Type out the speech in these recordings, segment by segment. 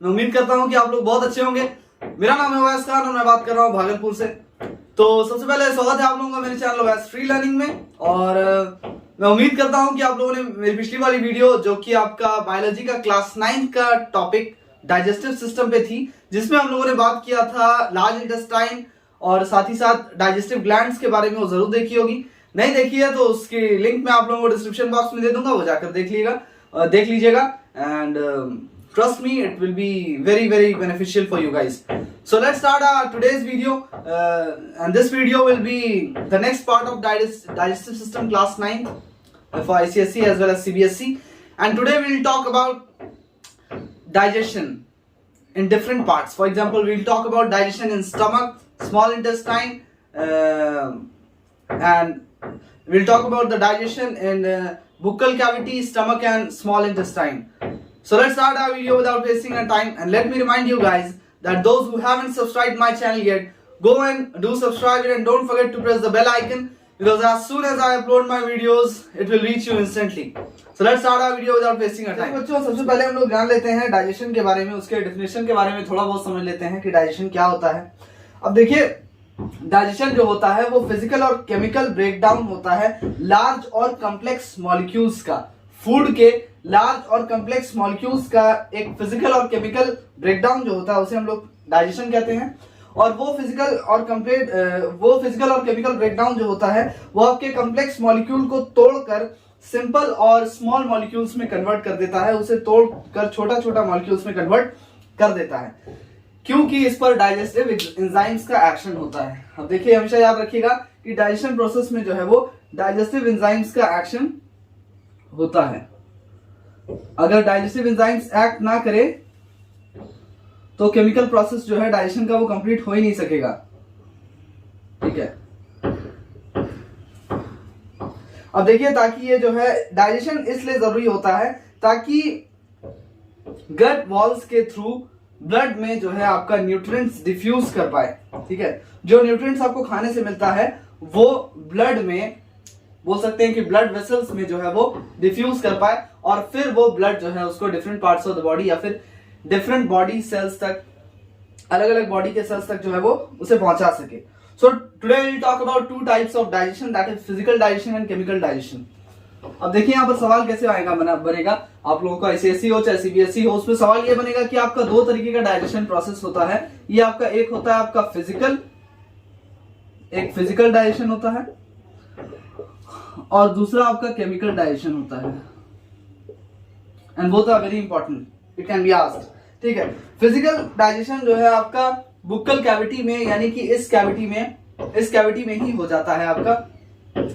मैं उम्मीद करता हूं कि आप लोग बहुत अच्छे होंगे। मेरा नाम है अवैस खान और मैं बात कर रहा हूं भागलपुर से। तो सबसे पहले स्वागत है आप लोगों का मेरे चैनल अवैस फ्री लर्निंग में। और मैं उम्मीद करता हूं कि आप लोगों ने मेरी पिछली वाली वीडियो जो कि आपका बायोलॉजी का क्लास 9 का टॉपिक डाइजेस्टिव सिस्टम पे थी, जिसमें हम लोगों ने बात किया था लार्ज इंटेस्टाइन और साथ ही साथ डाइजेस्टिव ग्लैंड्स के बारे में, वो जरूर देखी होगी। नहीं देखी है तो उसकी लिंक मैं आप लोगों को डिस्क्रिप्शन बॉक्स में दे दूंगा, वो जाकर देख लीजिएगा। And trust me, it will be very beneficial for you guys. So let's start our today's video, and this video will be the next part of digestive system class 9 for ICSE as well as CBSE. And today we will talk about digestion in different parts. For example, we will talk about digestion in stomach, small intestine, and we'll talk about the digestion in buccal cavity, stomach and small intestine. So let's start our video without wasting our time, and let me remind you guys that those who haven't subscribed my channel yet, go and do subscribe it, and don't forget to press the bell icon, because as soon as I upload my videos it will reach you instantly. So let's start our video without wasting our time. बच्चों, सबसे पहले हम लोग जान लेते हैं digestion के बारे में, उसके डेफिनेशन के बारे में थोड़ा बहुत समझ लेते हैं कि डाइजेशन क्या होता है। अब देखिए, डाइजेशन जो होता है वो फिजिकल और केमिकल ब्रेकडाउन होता है लार्ज और कॉम्प्लेक्स मॉलिक्यूल्स का। फूड के लार्ज और कॉम्प्लेक्स मॉलिक्यूल्स का एक फिजिकल और केमिकल ब्रेकडाउन जो होता है उसे हम लोग डाइजेशन कहते हैं। और वो फिजिकल और केमिकल ब्रेकडाउन जो होता है वो आपके कॉम्प्लेक्स मॉलिक्यूल को तोड़कर सिंपल और स्मॉल मॉलिक्यूल्स में कन्वर्ट कर देता है, उसे तोड़कर छोटा छोटा मॉलिक्यूल्स में कन्वर्ट कर देता है, क्योंकि इस पर डाइजेस्टिव एंजाइम्स का एक्शन होता है। अब देखिए, हमेशा याद रखिएगा कि डाइजेशन प्रोसेस में जो है वो डाइजेस्टिव एंजाइम्स का एक्शन होता है। अगर डाइजेस्टिव एंजाइम्स एक्ट ना करे तो केमिकल प्रोसेस जो है डाइजेशन का वो कंप्लीट हो ही नहीं सकेगा। ठीक है, अब देखिए, ताकि ये जो है डाइजेशन इसलिए जरूरी होता है ताकि गट वॉल्स के थ्रू ब्लड में जो है आपका न्यूट्रिएंट्स डिफ्यूज कर पाए। ठीक है, जो न्यूट्रिएंट्स आपको खाने से मिलता है वो ब्लड में, बोल सकते हैं कि ब्लड वेसल्स में जो है वो डिफ्यूज कर पाए, और फिर वो ब्लड जो है उसको different parts of the body या फिर डिफरेंट बॉडी सेल्स तक, अलग अलग बॉडी के सेल्स तक जो है वो उसे पहुंचा सके। So today we will talk about two types of digestion, that is physical digestion and chemical digestion. अब देखिए, यहाँ पर सवाल कैसे आएगा बनेगा आप लोगों का, आईसीएसई हो चाहे सीबीएसई हो, उसमें सवाल ये बनेगा कि आपका दो तरीके का डाइजेशन प्रोसेस होता है। ये आपका एक होता है आपका फिजिकल डाइजेशन होता है, और दूसरा आपका केमिकल डाइजेशन होता है। And both are very important, it can be asked. ठीक है, फिजिकल डाइजेशन जो है आपका बुक्कल कैविटी में, यानी कि इस कैविटी में ही हो जाता है आपका।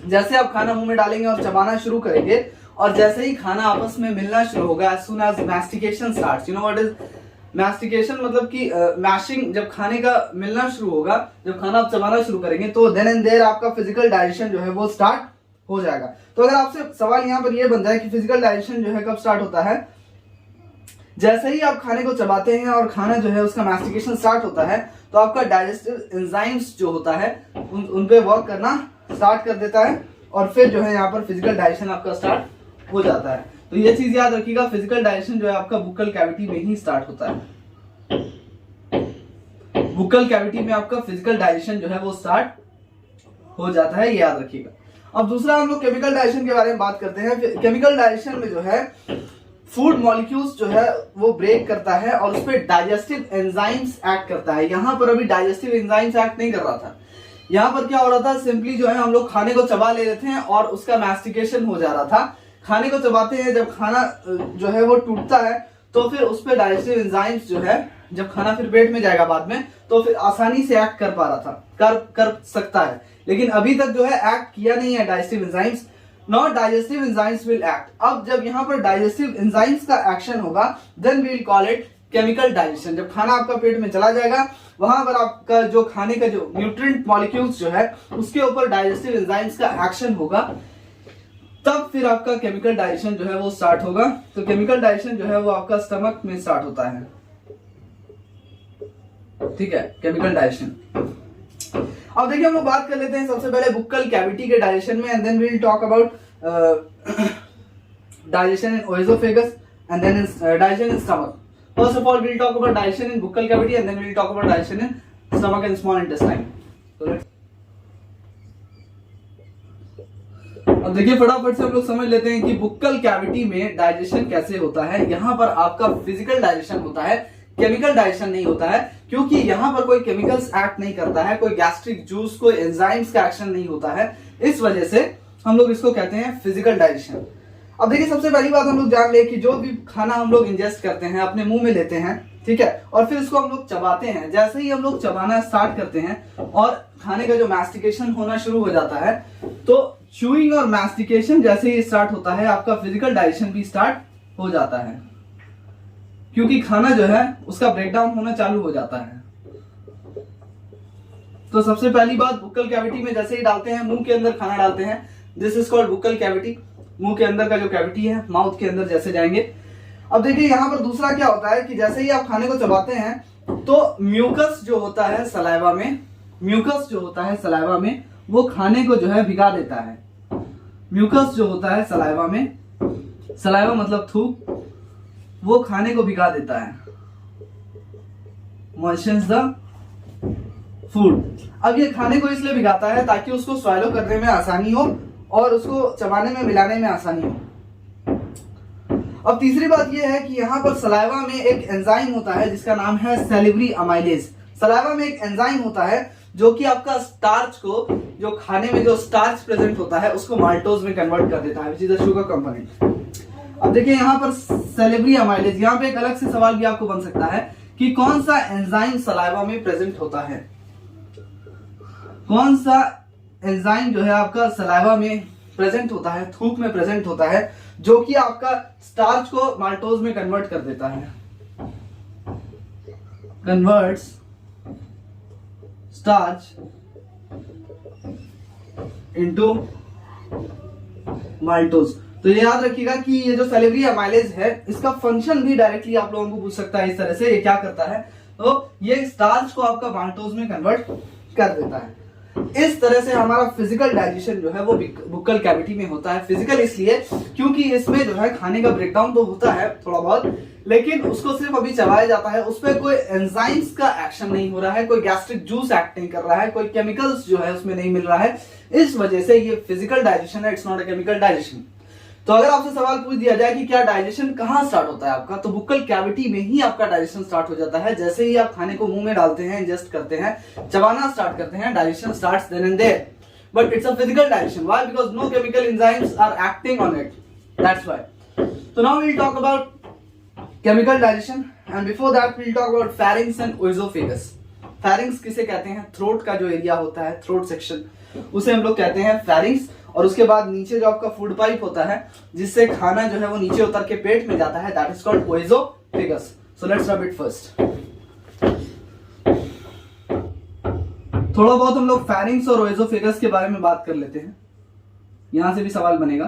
जैसे आप खाना मुंह में डालेंगे और चबाना शुरू करेंगे, और जैसे ही खाना आपस में मिलना शुरू होगा, as soon as mastication starts, you know what is mastication, मतलब कि मैशिंग, जब खाने का मिलना शुरू होगा, जब खाना आप चबाना शुरू करेंगे, तो देन एंड देयर आपका फिजिकल डाइजेशन जो है वो स्टार्ट हो जाएगा। तो अगर आपसे सवाल यहाँ पर ये बनता है कि फिजिकल डाइजेशन जो है कब स्टार्ट होता है, जैसे ही आप खाने को चबाते हैं और खाना जो है उसका मैस्टिकेशन स्टार्ट होता है, तो आपका डाइजेस्टिव एंजाइम्स जो होता है उन पे वर्क करना स्टार्ट कर देता है, और फिर जो है यहाँ पर फिजिकल डाइजेशन आपका स्टार्ट हो जाता है। तो ये चीज याद रखिएगा, फिजिकल डाइजेशन जो है आपका बुक्कल कैविटी में ही स्टार्ट होता है। बुक्कल कैविटी में आपका फिजिकल डाइजेशन जो है वो स्टार्ट हो जाता है, ये याद रखिएगा। अब दूसरा हम लोग केमिकल डाइजेशन के बारे में बात करते हैं। केमिकल डाइजेशन में जो है फूड मॉलिक्यूल्स जो है वो ब्रेक करता है और उस पर डाइजेस्टिव एंजाइम्स एक्ट करता है। यहाँ पर अभी डाइजेस्टिव एंजाइम्स एक्ट नहीं कर रहा था। यहाँ पर क्या हो रहा था, सिंपली जो है हम लोग खाने को चबा ले रहे थे और उसका मैस्टिकेशन हो जा रहा था। खाने को चबाते हैं, जब खाना जो है वो टूटता है तो फिर उस पर डाइजेस्टिव एंजाइम्स जो है, जब खाना फिर पेट में जाएगा बाद में, तो फिर आसानी से एक्ट कर पा रहा था, कर सकता है। लेकिन अभी तक जो है एक्ट किया नहीं है digestive enzymes. Not digestive enzymes will act. अब जब यहाँ पर डाइजेस्टिव एंजाइम्स का एक्शन होगा, then we will call it chemical digestion. जब खाना आपका पेट में चला जाएगा, वहां पर आपका जो खाने का जो न्यूट्रिएंट मॉलिक्यूल्स जो है उसके ऊपर डाइजेस्टिव एंजाइम्स का एक्शन होगा, तब फिर आपका केमिकल डाइजेशन जो है वो स्टार्ट होगा। तो केमिकल डाइजेशन जो है वो आपका स्टमक में स्टार्ट होता है। ठीक है, केमिकल डाइजेशन। अब देखिए, हम लोग बात कर लेते हैं सबसे पहले बुक्कल कैविटी के डाइजेशन में, and then we will talk about digestion in oesophagus and then digestion in stomach. First of all, we'll talk about digestion in buccal cavity and then we'll talk about digestion in stomach and small intestine. So let's अब देखिए फटाफट से हम लोग समझ लेते हैं कि बुक्कल कैविटी में डाइजेशन कैसे होता है। यहाँ पर आपका फिजिकल डाइजेशन होता है, केमिकल डाइजेशन नहीं होता है, क्योंकि यहाँ पर कोई केमिकल्स एक्ट नहीं करता है, कोई गैस्ट्रिक जूस, कोई एंजाइम्स का एक्शन नहीं होता है। इस वजह से हम लोग इसको कहते हैं फिजिकल डाइजेशन। अब देखिए सबसे पहली बात हम लोग जान ले कि जो भी खाना हम लोग इंजेस्ट करते हैं, अपने मुंह में लेते हैं, ठीक है, और फिर इसको हम लोग चबाते हैं। जैसे ही हम लोग चबाना स्टार्ट करते हैं और खाने का जो मैस्टिकेशन होना शुरू हो जाता है, तो च्यूइंग और मैस्टिकेशन जैसे ही स्टार्ट होता है, आपका फिजिकल डाइजेशन भी स्टार्ट हो जाता है, क्योंकि खाना जो है उसका ब्रेकडाउन होना चालू हो जाता है। तो सबसे पहली बात, बुक्कल कैविटी में जैसे ही डालते हैं, मुंह के अंदर खाना डालते हैं, this is called Bukkal cavity. मुंह के अंदर का जो कैविटी है, माउथ के अंदर जैसे जाएंगे। अब देखिए यहाँ पर दूसरा क्या होता है कि जैसे ही आप खाने को चबाते हैं, तो म्यूकस जो होता है सलाइवा में, म्यूकस जो होता है सलाइवा में, वो खाने को जो है भिगा देता है। म्यूकस जो होता है सलाइवा में, सलाइवा मतलब थूक, वो खाने को भिगा देता है, मॉइस्चर्स द फूड। अब ये खाने को इसलिए भिगाता है ताकि उसको स्वैलो करने में आसानी हो और उसको चबाने में, मिलाने में आसानी हो। अब तीसरी बात ये है कि यहाँ पर सलाइवा में एक एंजाइम होता है जिसका नाम है सैलिवरी अमाइलेज। सलाइवा में एक एंजाइम होता है जो कि आपका स्टार्च को, जो खाने में जो स्टार्च प्रेजेंट होता है, उसको माल्टोज में कन्वर्ट कर देता है, which is the sugar component. अब देखिए यहाँ पर सैलिवरी अमाइलेज, यहाँ पे एक अलग से सवाल भी आपको बन सकता है कि कौन सा एंजाइम सलाइवा में प्रेजेंट होता है, कौन सा एंजाइम जो है आपका सलाइवा में प्रेजेंट होता है, थूक में प्रेजेंट होता है, जो कि आपका स्टार्च को माल्टोज में कन्वर्ट कर देता है, कन्वर्ट्स स्टार्च इनटू माल्टोज। तो ये याद रखिएगा कि ये जो सैलिवरी अमाइलेज है, इसका फंक्शन भी डायरेक्टली आप लोगों को पूछ सकता है इस तरह से। ये क्या करता है, तो ये स्टार्च को आपका माल्टोज में कन्वर्ट कर देता है। इस तरह से हमारा फिजिकल डाइजेशन जो है वो बुक्कल कैविटी में होता है। फिजिकल इसलिए क्योंकि इसमें जो है खाने का ब्रेकडाउन तो होता है थोड़ा बहुत, लेकिन उसको सिर्फ अभी चबाया जाता है, उस पर कोई एंजाइम्स का एक्शन नहीं हो रहा है, कोई गैस्ट्रिक जूस एक्ट नहीं कर रहा है, कोई केमिकल्स जो है उसमें नहीं मिल रहा है। इस वजह से ये फिजिकल डाइजेशन है, it's not a chemical digestion. तो अगर आपसे सवाल पूछ दिया जाए कि क्या डाइजेशन कहाँ स्टार्ट होता है आपका, तो बुक्कल कैविटी में ही आपका डाइजेशन स्टार्ट हो जाता है। जैसे ही आप खाने को मुंह में डालते हैं, इंजेस्ट करते हैं, चबाना स्टार्ट करते हैं, digestion starts then and there. But it's a physical digestion. Why? Because no chemical enzymes are acting on it, that's why. So now we'll talk about chemical digestion and before that we'll talk about pharynx and oesophagus. Pharynx किसे कहते हैं? Throat का जो area होता है, throat section, उसे हम लोग कहते हैं pharynx। और उसके बाद नीचे जो आपका फूड पाइप होता है जिससे खाना जो है वो नीचे उतर के पेट में जाता है, that is called ओएसोफेगस। So let's rub it first. थोड़ा बहुत हम लोग फैरिंग्स और ओएसोफेगस के बारे में बात कर लेते हैं, यहां से भी सवाल बनेगा।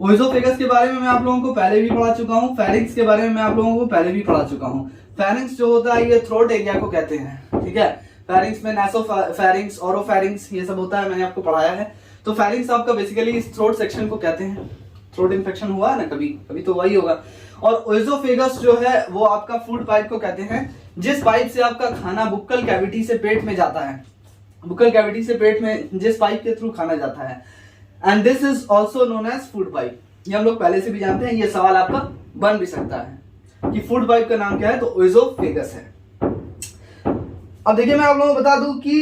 ओएसोफेगस के बारे में मैं आप लोगों को पहले भी पढ़ा चुका हूं, फैरिंग्स के बारे में मैं आप लोगों को पहले भी पढ़ा चुका हूं। फैरिंग्स जो होता है ये थ्रोट एरिया को कहते हैं, ठीक है। फैरिंग्स में नासोफैरिंग्स, ओरोफैरिंग्स, ये सब होता है, मैंने आपको पढ़ाया है। तो फैरिंग्स आपका बेसिकली इस थ्रोट सेक्शन को कहते हैं। थ्रोट इन्फेक्शन हुआ है ना कभी कभी, तो वही होगा। और ओएसोफेगस जो है वो आपका फूड पाइप को कहते हैं, जिस पाइप से आपका खाना बुक्कल कैविटी से पेट में जाता है, बुक्कल कैविटी से पेट में जिस पाइप के थ्रू खाना जाता है, and this is also known as food pipe. ये हम लोग पहले से भी जानते हैं, ये सवाल आपका बन भी सकता है कि फूड पाइप का नाम क्या है, तो ओएसोफेगस है। अब देखिए मैं आप लोगों को बता दूं कि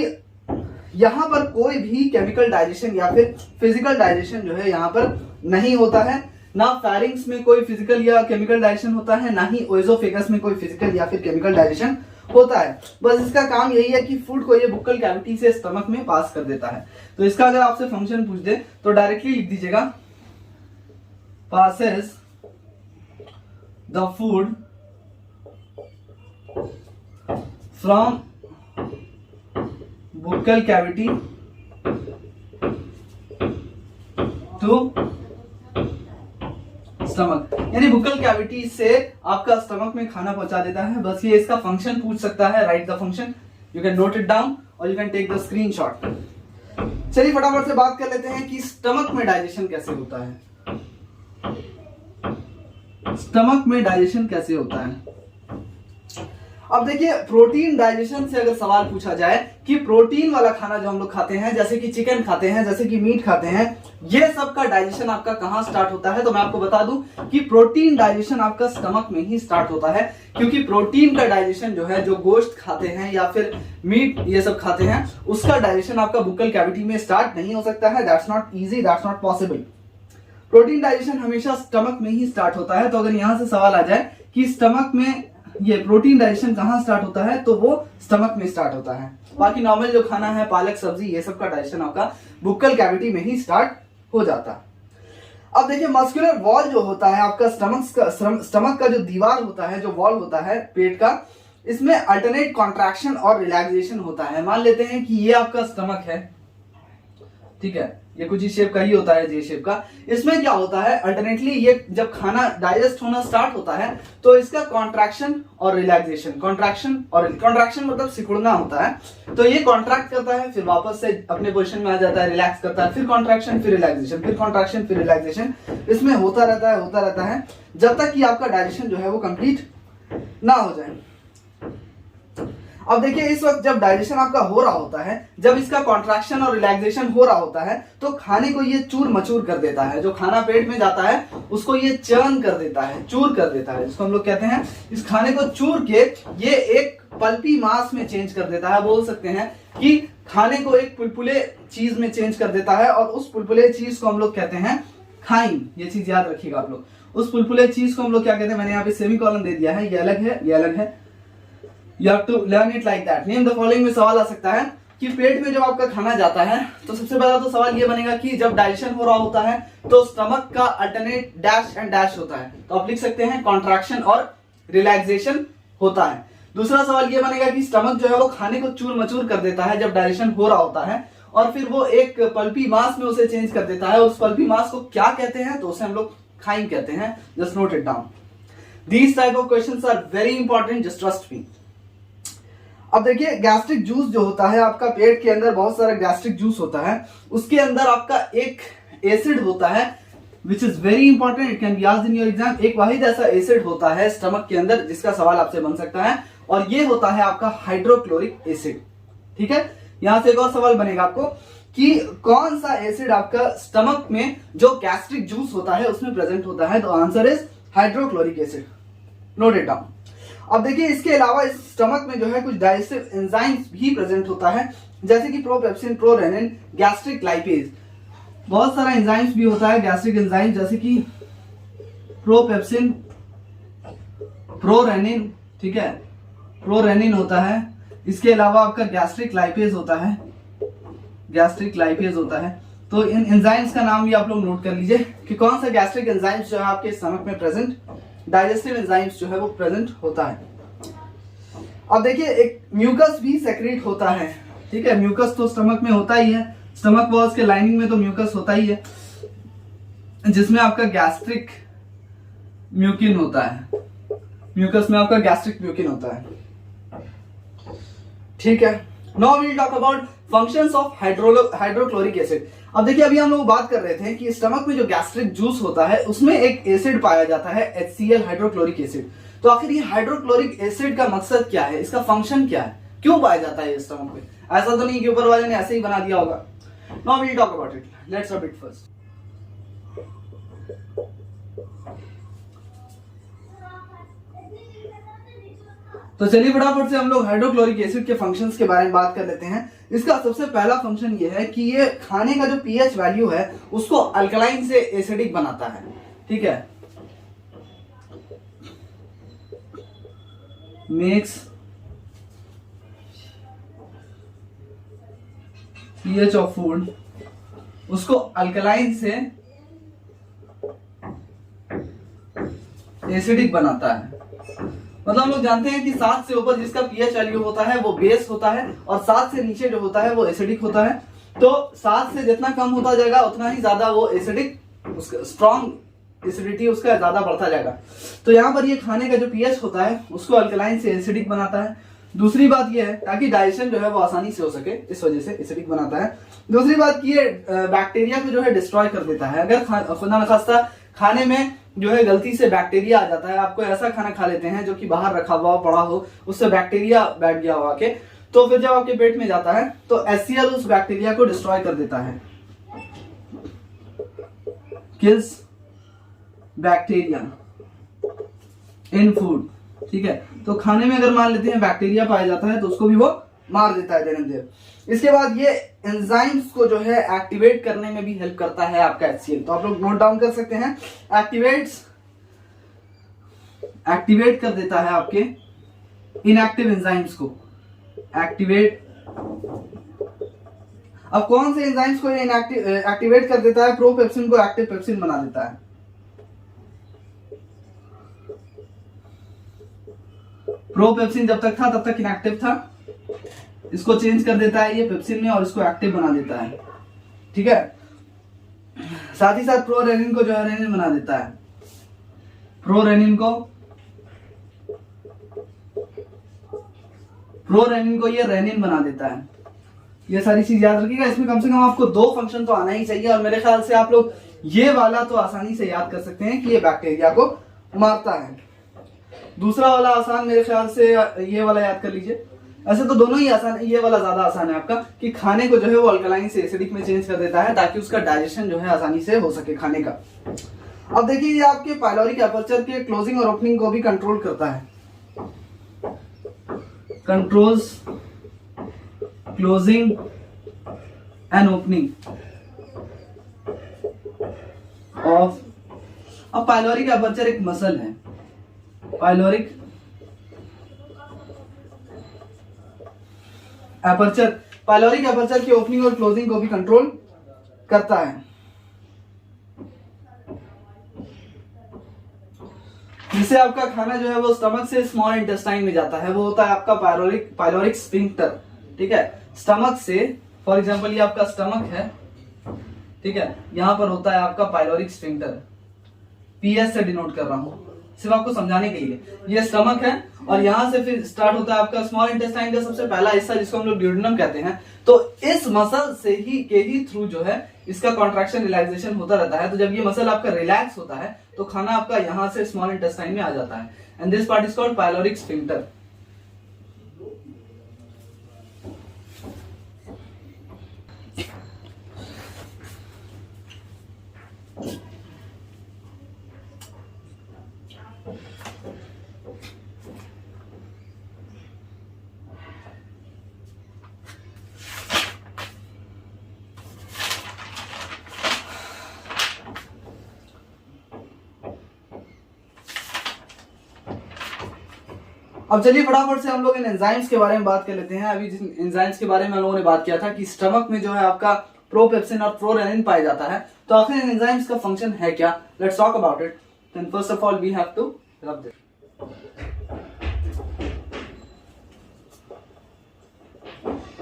यहां पर कोई भी केमिकल डाइजेशन या फिर फिजिकल डाइजेशन जो है यहां पर नहीं होता है। ना फैरिंग्स में कोई फिजिकल या केमिकल डाइजेशन होता है, ना ही ओएसोफेगस में कोई फिजिकल या फिर केमिकल डाइजेशन होता है। बस इसका काम यही है कि फूड को ये बुक्कल कैविटी से स्टमक में पास कर देता है। तो इसका अगर आपसे फंक्शन पूछ दे तो डायरेक्टली लिख दीजिएगा, passes the food from buccal cavity to stomach, यानी बुक्कल कैविटी से आपका स्टमक में खाना पहुंचा देता है। बस ये इसका फंक्शन पूछ सकता है, write the function, you can note it down और you can take the screenshot. चलिए फटाफट से बात कर लेते हैं कि स्टमक में डाइजेशन कैसे होता है। स्टमक में डाइजेशन कैसे होता है। अब देखिए, प्रोटीन डाइजेशन से अगर सवाल पूछा जाए कि प्रोटीन वाला खाना जो हम लोग खाते हैं, जैसे कि चिकन खाते हैं, जैसे कि मीट खाते हैं, ये सब का डाइजेशन आपका कहाँ स्टार्ट होता है, तो मैं आपको बता दूं कि प्रोटीन डाइजेशन आपका स्टमक में ही स्टार्ट होता है। क्योंकि प्रोटीन का डाइजेशन जो है, जो गोश्त खाते हैं या फिर मीट ये सब खाते हैं, उसका डाइजेशन आपका बुक्कल कैविटी में स्टार्ट नहीं हो सकता है। That's not easy, that's not possible. Protein digestion हमेशा स्टमक में ही स्टार्ट होता है। तो अगर यहां से सवाल आ जाए कि स्टमक में ये प्रोटीन डाइजेशन कहाँ स्टार्ट होता है, तो वो स्टमक में स्टार्ट होता है। बाकी नॉर्मल जो खाना है, पालक सब्जी, ये सब का डाइजेशन आपका बुक्कल कैविटी में ही स्टार्ट हो जाता है। अब देखिए, मस्कुलर वॉल जो होता है आपका स्टमक का जो दीवार होता है, जो वॉल होता है पेट का, इसमें अल्टरनेट कॉन्ट्रैक्शन और रिलैक्सेशन होता है। मान लेते हैं कि ये आपका स्टमक है, ठीक है, ये कुछ इस शेप का ही होता है, जे शेप का। इसमें क्या होता है, अल्टरनेटली ये जब खाना डाइजेस्ट होना स्टार्ट होता है तो इसका कॉन्ट्रैक्शन और रिलैक्सेशन, कॉन्ट्रैक्शन मतलब सिकुड़ना होता है। तो ये कॉन्ट्रैक्ट करता है, फिर वापस से अपने पोजीशन में आ जाता है, रिलैक्स करता है, फिर कॉन्ट्रैक्शन, फिर रिलैक्सेशन, फिर कॉन्ट्रैक्शन, फिर रिलैक्सेशन। इसमें होता रहता है जब तक कि आपका डाइजेशन जो है वो कंप्लीट ना हो जाए। अब देखिए, इस वक्त जब डाइजेशन आपका हो रहा होता है, जब इसका कॉन्ट्रैक्शन और रिलैक्सेशन हो रहा होता है, तो खाने को ये चूर मचूर कर देता है। जो खाना पेट में जाता है उसको ये चर्न कर देता है, चूर कर देता है, जिसको हम लोग कहते हैं, इस खाने को चूर के ये एक पल्पी मास में चेंज कर देता है। बोल सकते हैं कि खाने को एक पुलपुले चीज में चेंज कर देता है, और उस पुलपुले चीज को हम लोग कहते हैं खाइम। ये चीज याद रखिएगा आप लोग, उस पुलपुले चीज को हम लोग क्या कहते हैं। मैंने यहाँ पे सेमीकोलन दे दिया है, ये अलग है, ये अलग है। You have to learn it like that. Name the following में सवाल आ सकता है कि पेट में जब आपका खाना जाता है, तो सबसे पहला तो सवाल ये बनेगा कि जब डाइजेशन हो रहा होता है तो स्टमक का अल्टरनेट डैश एंड डैश होता है। तो आप लिख सकते हैं कॉन्ट्रैक्शन और रिलैक्सेशन होता है। दूसरा सवाल ये बनेगा कि स्टमक जो है वो खाने को चूर मचूर कर देता है जब डाइजेशन हो रहा होता है, और फिर वो एक पल्पी मास में उसे चेंज कर देता है। उस पल्पी मास को क्या कहते हैं, तो उसे हम लोग खाइम कहते हैं। Just note it down. These type of questions are very important, just trust me. अब देखिए, गैस्ट्रिक जूस जो होता है आपका, पेट के अंदर बहुत सारा गैस्ट्रिक जूस होता है, उसके अंदर आपका एक एसिड होता है which is very important, it can be asked in your exam. एक वाहिद ऐसा एसिड होता है स्टमक के अंदर जिसका सवाल आपसे बन सकता है, और ये होता है आपका हाइड्रोक्लोरिक एसिड। ठीक है, यहां से एक और सवाल बनेगा आपको कि कौन सा एसिड आपका स्टमक में जो गैस्ट्रिक जूस होता है उसमें प्रेजेंट होता है, तो answer is hydrochloric acid. Note it down. अब देखिए, इसके अलावा इस स्टमक में जो है कुछ डाइजेस्टिव एंजाइम्स भी प्रेजेंट होता है, जैसे कि प्रोपेप्सिन, प्रोरेनिन, गैस्ट्रिक लाइपेज। बहुत सारा एंजाइम्स भी होता है गैस्ट्रिक एंजाइम, जैसे कि प्रोपेप्सिन, प्रोरेनिन, ठीक है, प्रोरेनिन होता है। इसके अलावा आपका गैस्ट्रिक लाइपेज होता है, गैस्ट्रिक लाइपेज होता है। तो इन एंजाइम्स का नाम भी आप लोग नोट कर लीजिए कि कौन सा गैस्ट्रिक एंजाइम्स जो है आपके स्टमक में प्रेजेंट, डाइजेस्टिव एंजाइम्स जो है वो प्रेजेंट होता है। अब देखिए, एक म्यूकस भी सेक्रेट होता है, ठीक है। म्यूकस तो स्टमक में होता ही है, स्टमक वॉल्स के लाइनिंग में तो म्यूकस होता ही है, जिसमें आपका गैस्ट्रिक म्यूकिन होता है। म्यूकस में आपका गैस्ट्रिक म्यूकिन होता है, ठीक है। Now we will talk about functions of hydrochloric acid. अब देखिए, अभी हम लोग बात कर रहे थे कि स्टमक में जो गैस्ट्रिक जूस होता है उसमें एक एसिड पाया जाता है, HCl, हाइड्रोक्लोरिक एसिड। तो आखिर ये हाइड्रोक्लोरिक एसिड का मकसद क्या है, इसका फंक्शन क्या है, क्यों पाया जाता है स्टमक में? ऐसा तो नहीं कि ऊपर वाले ने ऐसे ही बना दिया होगा। Now we will talk about it, let's rub it first. तो चलिए फटाफट से हम लोग हाइड्रोक्लोरिक एसिड के फंक्शंस के बारे में बात कर लेते हैं। इसका सबसे पहला फंक्शन ये है कि ये खाने का जो पीएच वैल्यू है उसको अल्कलाइन से एसिडिक बनाता है, ठीक है। मेक्स पीएच ऑफ फूड, उसको अल्कलाइन से एसिडिक बनाता है। मतलब हम लोग जानते हैं कि 7 से ऊपर जिसका पीएच वैल्यू होता है वो बेस होता है, और 7 से नीचे जो होता है वो एसिडिक होता है। तो 7 से जितना कम होता जाएगा उतना ही ज्यादा वो एसिडिक, उसका स्ट्रॉन्ग एसिडिटी उसका ज्यादा बढ़ता जाएगा। तो यहाँ पर ये खाने का जो पीएच होता है उसको अल्कलाइन से एसिडिक बनाता है। दूसरी बात ये है ताकि डाइजेशन जो है वो आसानी से हो सके, इस वजह से एसिडिक बनाता है। दूसरी बात ये बैक्टीरिया को जो है डिस्ट्रॉय कर देता है। अगर खुदा न खास्ता खाने में जो है गलती से बैक्टीरिया आ जाता है, आपको ऐसा खाना खा लेते हैं जो कि बाहर रखा हुआ पड़ा हो, उससे बैक्टीरिया बैठ गया हो आके, तो फिर जब आपके पेट में जाता है तो HCl उस बैक्टीरिया को डिस्ट्रॉय कर देता है, किल्स बैक्टीरिया इन फूड। ठीक है, तो खाने में अगर मान लेते हैं बैक्टीरिया पाया जाता है तो उसको भी वो मार देता है देर देर। इसके बाद ये एंजाइम्स को जो है एक्टिवेट करने में भी हेल्प करता है आपका HCl, तो आप लोग नोट डाउन कर सकते हैं, एक्टिवेट कर देता है आपके इनएक्टिव एंजाइम्स को, एक्टिवेट। अब कौन से एंजाइम्स को एक्टिवेट कर देता है? प्रोपेप्सिन को एक्टिव पेप्सिन बना देता है। प्रोपेप्सिन जब तक था तब तक इनएक्टिव था, इसको चेंज कर देता है ये पेप्सिन में और इसको एक्टिव बना देता है। ठीक है, साथ ही साथ प्रोरेनिन को जो है रेनिन बना देता है, प्रोरेनिन को ये रेनिन बना देता है। ये सारी चीज याद रखिएगा, इसमें कम से कम आपको 2 फंक्शन तो आना ही चाहिए, और मेरे ख्याल से आप लोग ये वाला तो आसानी से याद कर सकते हैं कि ये बैक्टीरिया को मारता है। दूसरा वाला आसान मेरे ख्याल से ये वाला याद कर लीजिए। ऐसे तो दोनों ही आसान है, ये वाला ज्यादा आसान है आपका, कि खाने को जो है वो अल्कलाइन से एसिडिक में चेंज कर देता है ताकि उसका डाइजेशन जो है आसानी से हो सके खाने का। अब देखिए ये आपके पाइलोरिक एपर्चर के क्लोजिंग और ओपनिंग को भी कंट्रोल करता है, controls closing and opening of. अब पाइलोरिक एपर्चर एक मसल है, पाइलोरिक एपर्चर की ओपनिंग और क्लोजिंग को भी कंट्रोल करता है। जिससे आपका खाना जो है वो स्टमक से स्मॉल इंटेस्टाइन में जाता है, वो होता है आपका पाइलोरिक स्फिंक्टर। ठीक है, स्टमक से, फॉर एग्जांपल ये आपका स्टमक है, ठीक है, यहां पर होता है आपका पाइलोरिक स्फिंक्टर, PS से डिनोट कर रहा हूं सिर्फ आपको समझाने के लिए। ये स्टमक है और यहां से फिर स्टार्ट होता है आपका स्मॉल इंटेस्टाइन का सबसे पहला हिस्सा जिसको हम लोग ड्यूडेनम कहते हैं। तो इस मसल से ही थ्रू जो है इसका कॉन्ट्रैक्शन रिलैक्सेशन होता रहता है। तो जब ये मसल आपका रिलैक्स होता है तो खाना आपका यहां से स्मॉल इंटेस्टाइन में आ जाता है, and this part is called pyloric sphincter. अब चलिए फटाफट से हम लोग इन एंजाइम्स के बारे में बात कर लेते हैं। अभी जिन एंजाइम्स के बारे में हम लोगों ने बात किया था कि स्टमक में जो है आपका प्रोपेप्सिन और प्रोरेनिन पाया जाता है, तो आखिर इन एंजाइम्स का फंक्शन है क्या? Let's talk about it. Then first of all we have to rub this.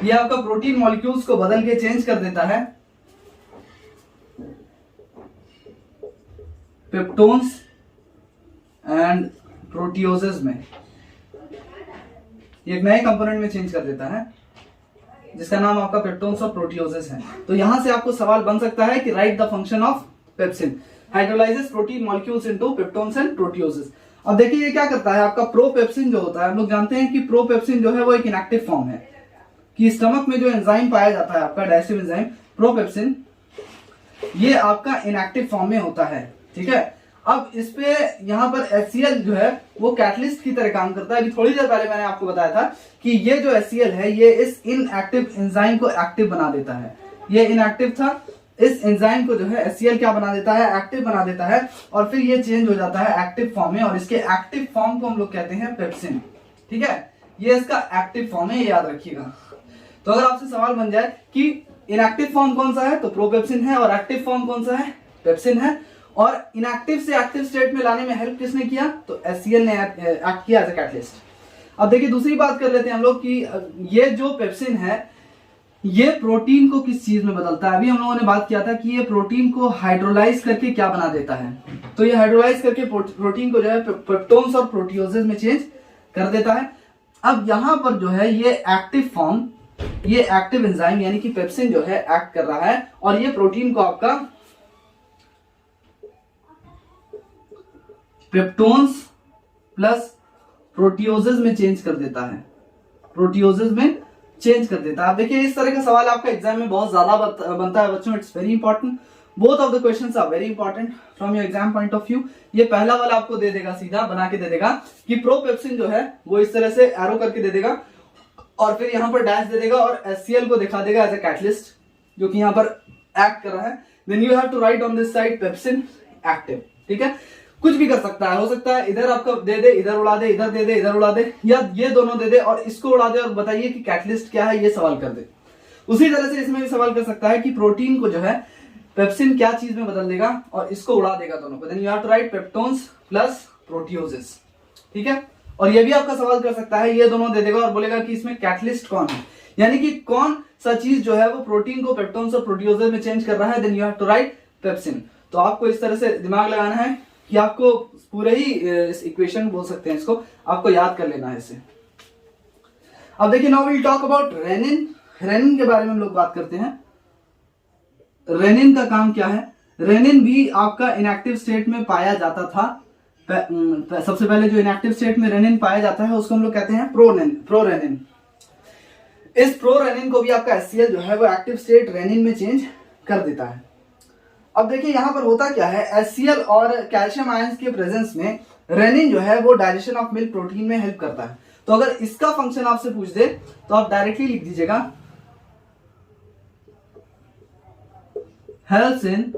ये आपका प्रोटीन मॉलिक्यूल्स को बदल के चेंज कर देता है पेप्टोन्स एंड प्रोटियोजेस में, एक नए कंपोनेंट में चेंज कर देता है जिसका नाम आपका पेप्टोन्स और प्रोटियोजेस है। तो यहां से आपको सवाल बन सकता है कि write the function of pepsin, hydrolyses protein molecules into peptones and proteoses. अब देखिए ये क्या करता है, आपका प्रोपेप्सिन जो होता है, हम लोग जानते हैं कि प्रोपेप्सिन जो है वो एक इनएक्टिव फॉर्म है, कि स्टमक में जो एंजाइम पाया जाता है आपका डाइजेस्टिव एंजाइम प्रोपेप्सिन, ये आपका इनएक्टिव फॉर्म में होता है। ठीक है, अब इस पे यहाँ पर HCl जो है वो कैटलिस्ट की तरह काम करता है। अभी थोड़ी देर पहले मैंने आपको बताया था कि ये जो HCl है ये इस इनएक्टिव एंजाइम को एक्टिव बना देता है। ये इनएक्टिव था, इस एंजाइम को जो है HCl क्या बना देता है, एक्टिव बना देता है, और फिर ये चेंज हो जाता है एक्टिव फॉर्म में, और इसके एक्टिव फॉर्म को हम लोग कहते हैं पेप्सिन। ठीक है, ये इसका एक्टिव फॉर्म है, ये याद रखिएगा। तो अगर आपसे सवाल बन जाए कि इनएक्टिव फॉर्म कौन सा है, तो प्रोपेप्सिन है, और एक्टिव फॉर्म कौन सा है, पेप्सिन है। और इनएक्टिव से एक्टिव स्टेट में लाने में हेल्प किसने किया, तो HCl ने एक्ट किया एज अ कैटलिस्ट। अब देखिए दूसरी बात कर लेते हैं हम लोग कि ये जो पेप्सिन है ये प्रोटीन को किस चीज में बदलता है। अभी हम लोगों ने बात किया था कि ये प्रोटीन को हाइड्रोलाइज करके क्या बना देता है, तो ये हाइड्रोलाइज करके प्रोटीन को जो है पेप्टोन्स और प्रोटियोजेस में चेंज कर देता है। अब यहां पर जो है ये एक्टिव फॉर्म, ये एक्टिव एंजाइम यानी कि पेप्सिन जो है एक्ट कर रहा है, और ये प्रोटीन को आपका पेप्टोन्स प्लस प्रोटियोजेस में चेंज कर देता है, प्रोटियोजेस में चेंज कर देता है। आप देखिए इस तरह का सवाल आपका एग्जाम में बहुत ज्यादा बनता है बच्चों। It's very important, both of the questions are very important from your exam point of view. ये पहला वाला आपको दे देगा, सीधा बना के दे देगा कि प्रोपेप्सिन जो है वो इस तरह से एरो करके दे देगा और फिर यहाँ पर डैश दे देगा और HCl को दिखा देगा एज ए कैटलिस्ट जो कि यहाँ पर एक्ट कर रहा है। Then you have to write on this side pepsin active. ठीक है, कुछ भी कर सकता है, हो सकता है इधर आपको दे दे, इधर उड़ा दे, इधर दे दे, इधर उड़ा दे, या ये दोनों दे दे और इसको उड़ा दे और बताइए कि कैटलिस्ट क्या है, ये सवाल कर दे। उसी तरह से इसमें भी सवाल कर सकता है कि प्रोटीन को जो है पेप्सिन क्या चीज में बदल देगा और इसको उड़ा देगा दोनों को। Then you have to write peptones plus proteoses. ठीक है, और ये भी आपका सवाल कर सकता है, ये दोनों दे देगा और बोलेगा कि इसमें कैटलिस्ट कौन है, यानी कि कौन सा चीज जो है वो प्रोटीन को पेप्टोन्स और प्रोटियोजेस में चेंज कर रहा है। Then you have to write pepsin. तो आपको इस तरह से दिमाग लगाना है कि आपको पूरे ही इस इक्वेशन बोल सकते हैं इसको, आपको याद कर लेना है इसे। अब देखिए now will talk about renin. Renin के बारे में हम लोग बात करते हैं। रेनिन का काम क्या है? रेनिन भी आपका इनएक्टिव स्टेट में पाया जाता था। सबसे पहले जो इनएक्टिव स्टेट में रेनिन पाया जाता है उसको हम लोग कहते हैं प्रोरेनिन। इस प्रोरेनिन को भी आपका HCl जो है वो एक्टिव स्टेट रेनिन में चेंज कर देता है। अब देखिए यहां पर होता क्या है, HCl और कैल्शियम आयंस के प्रेजेंस में रेनिन जो है वो डाइजेशन ऑफ मिल्क प्रोटीन में हेल्प करता है। तो अगर इसका फंक्शन आपसे पूछ दे तो आप डायरेक्टली लिख दीजिएगा helps in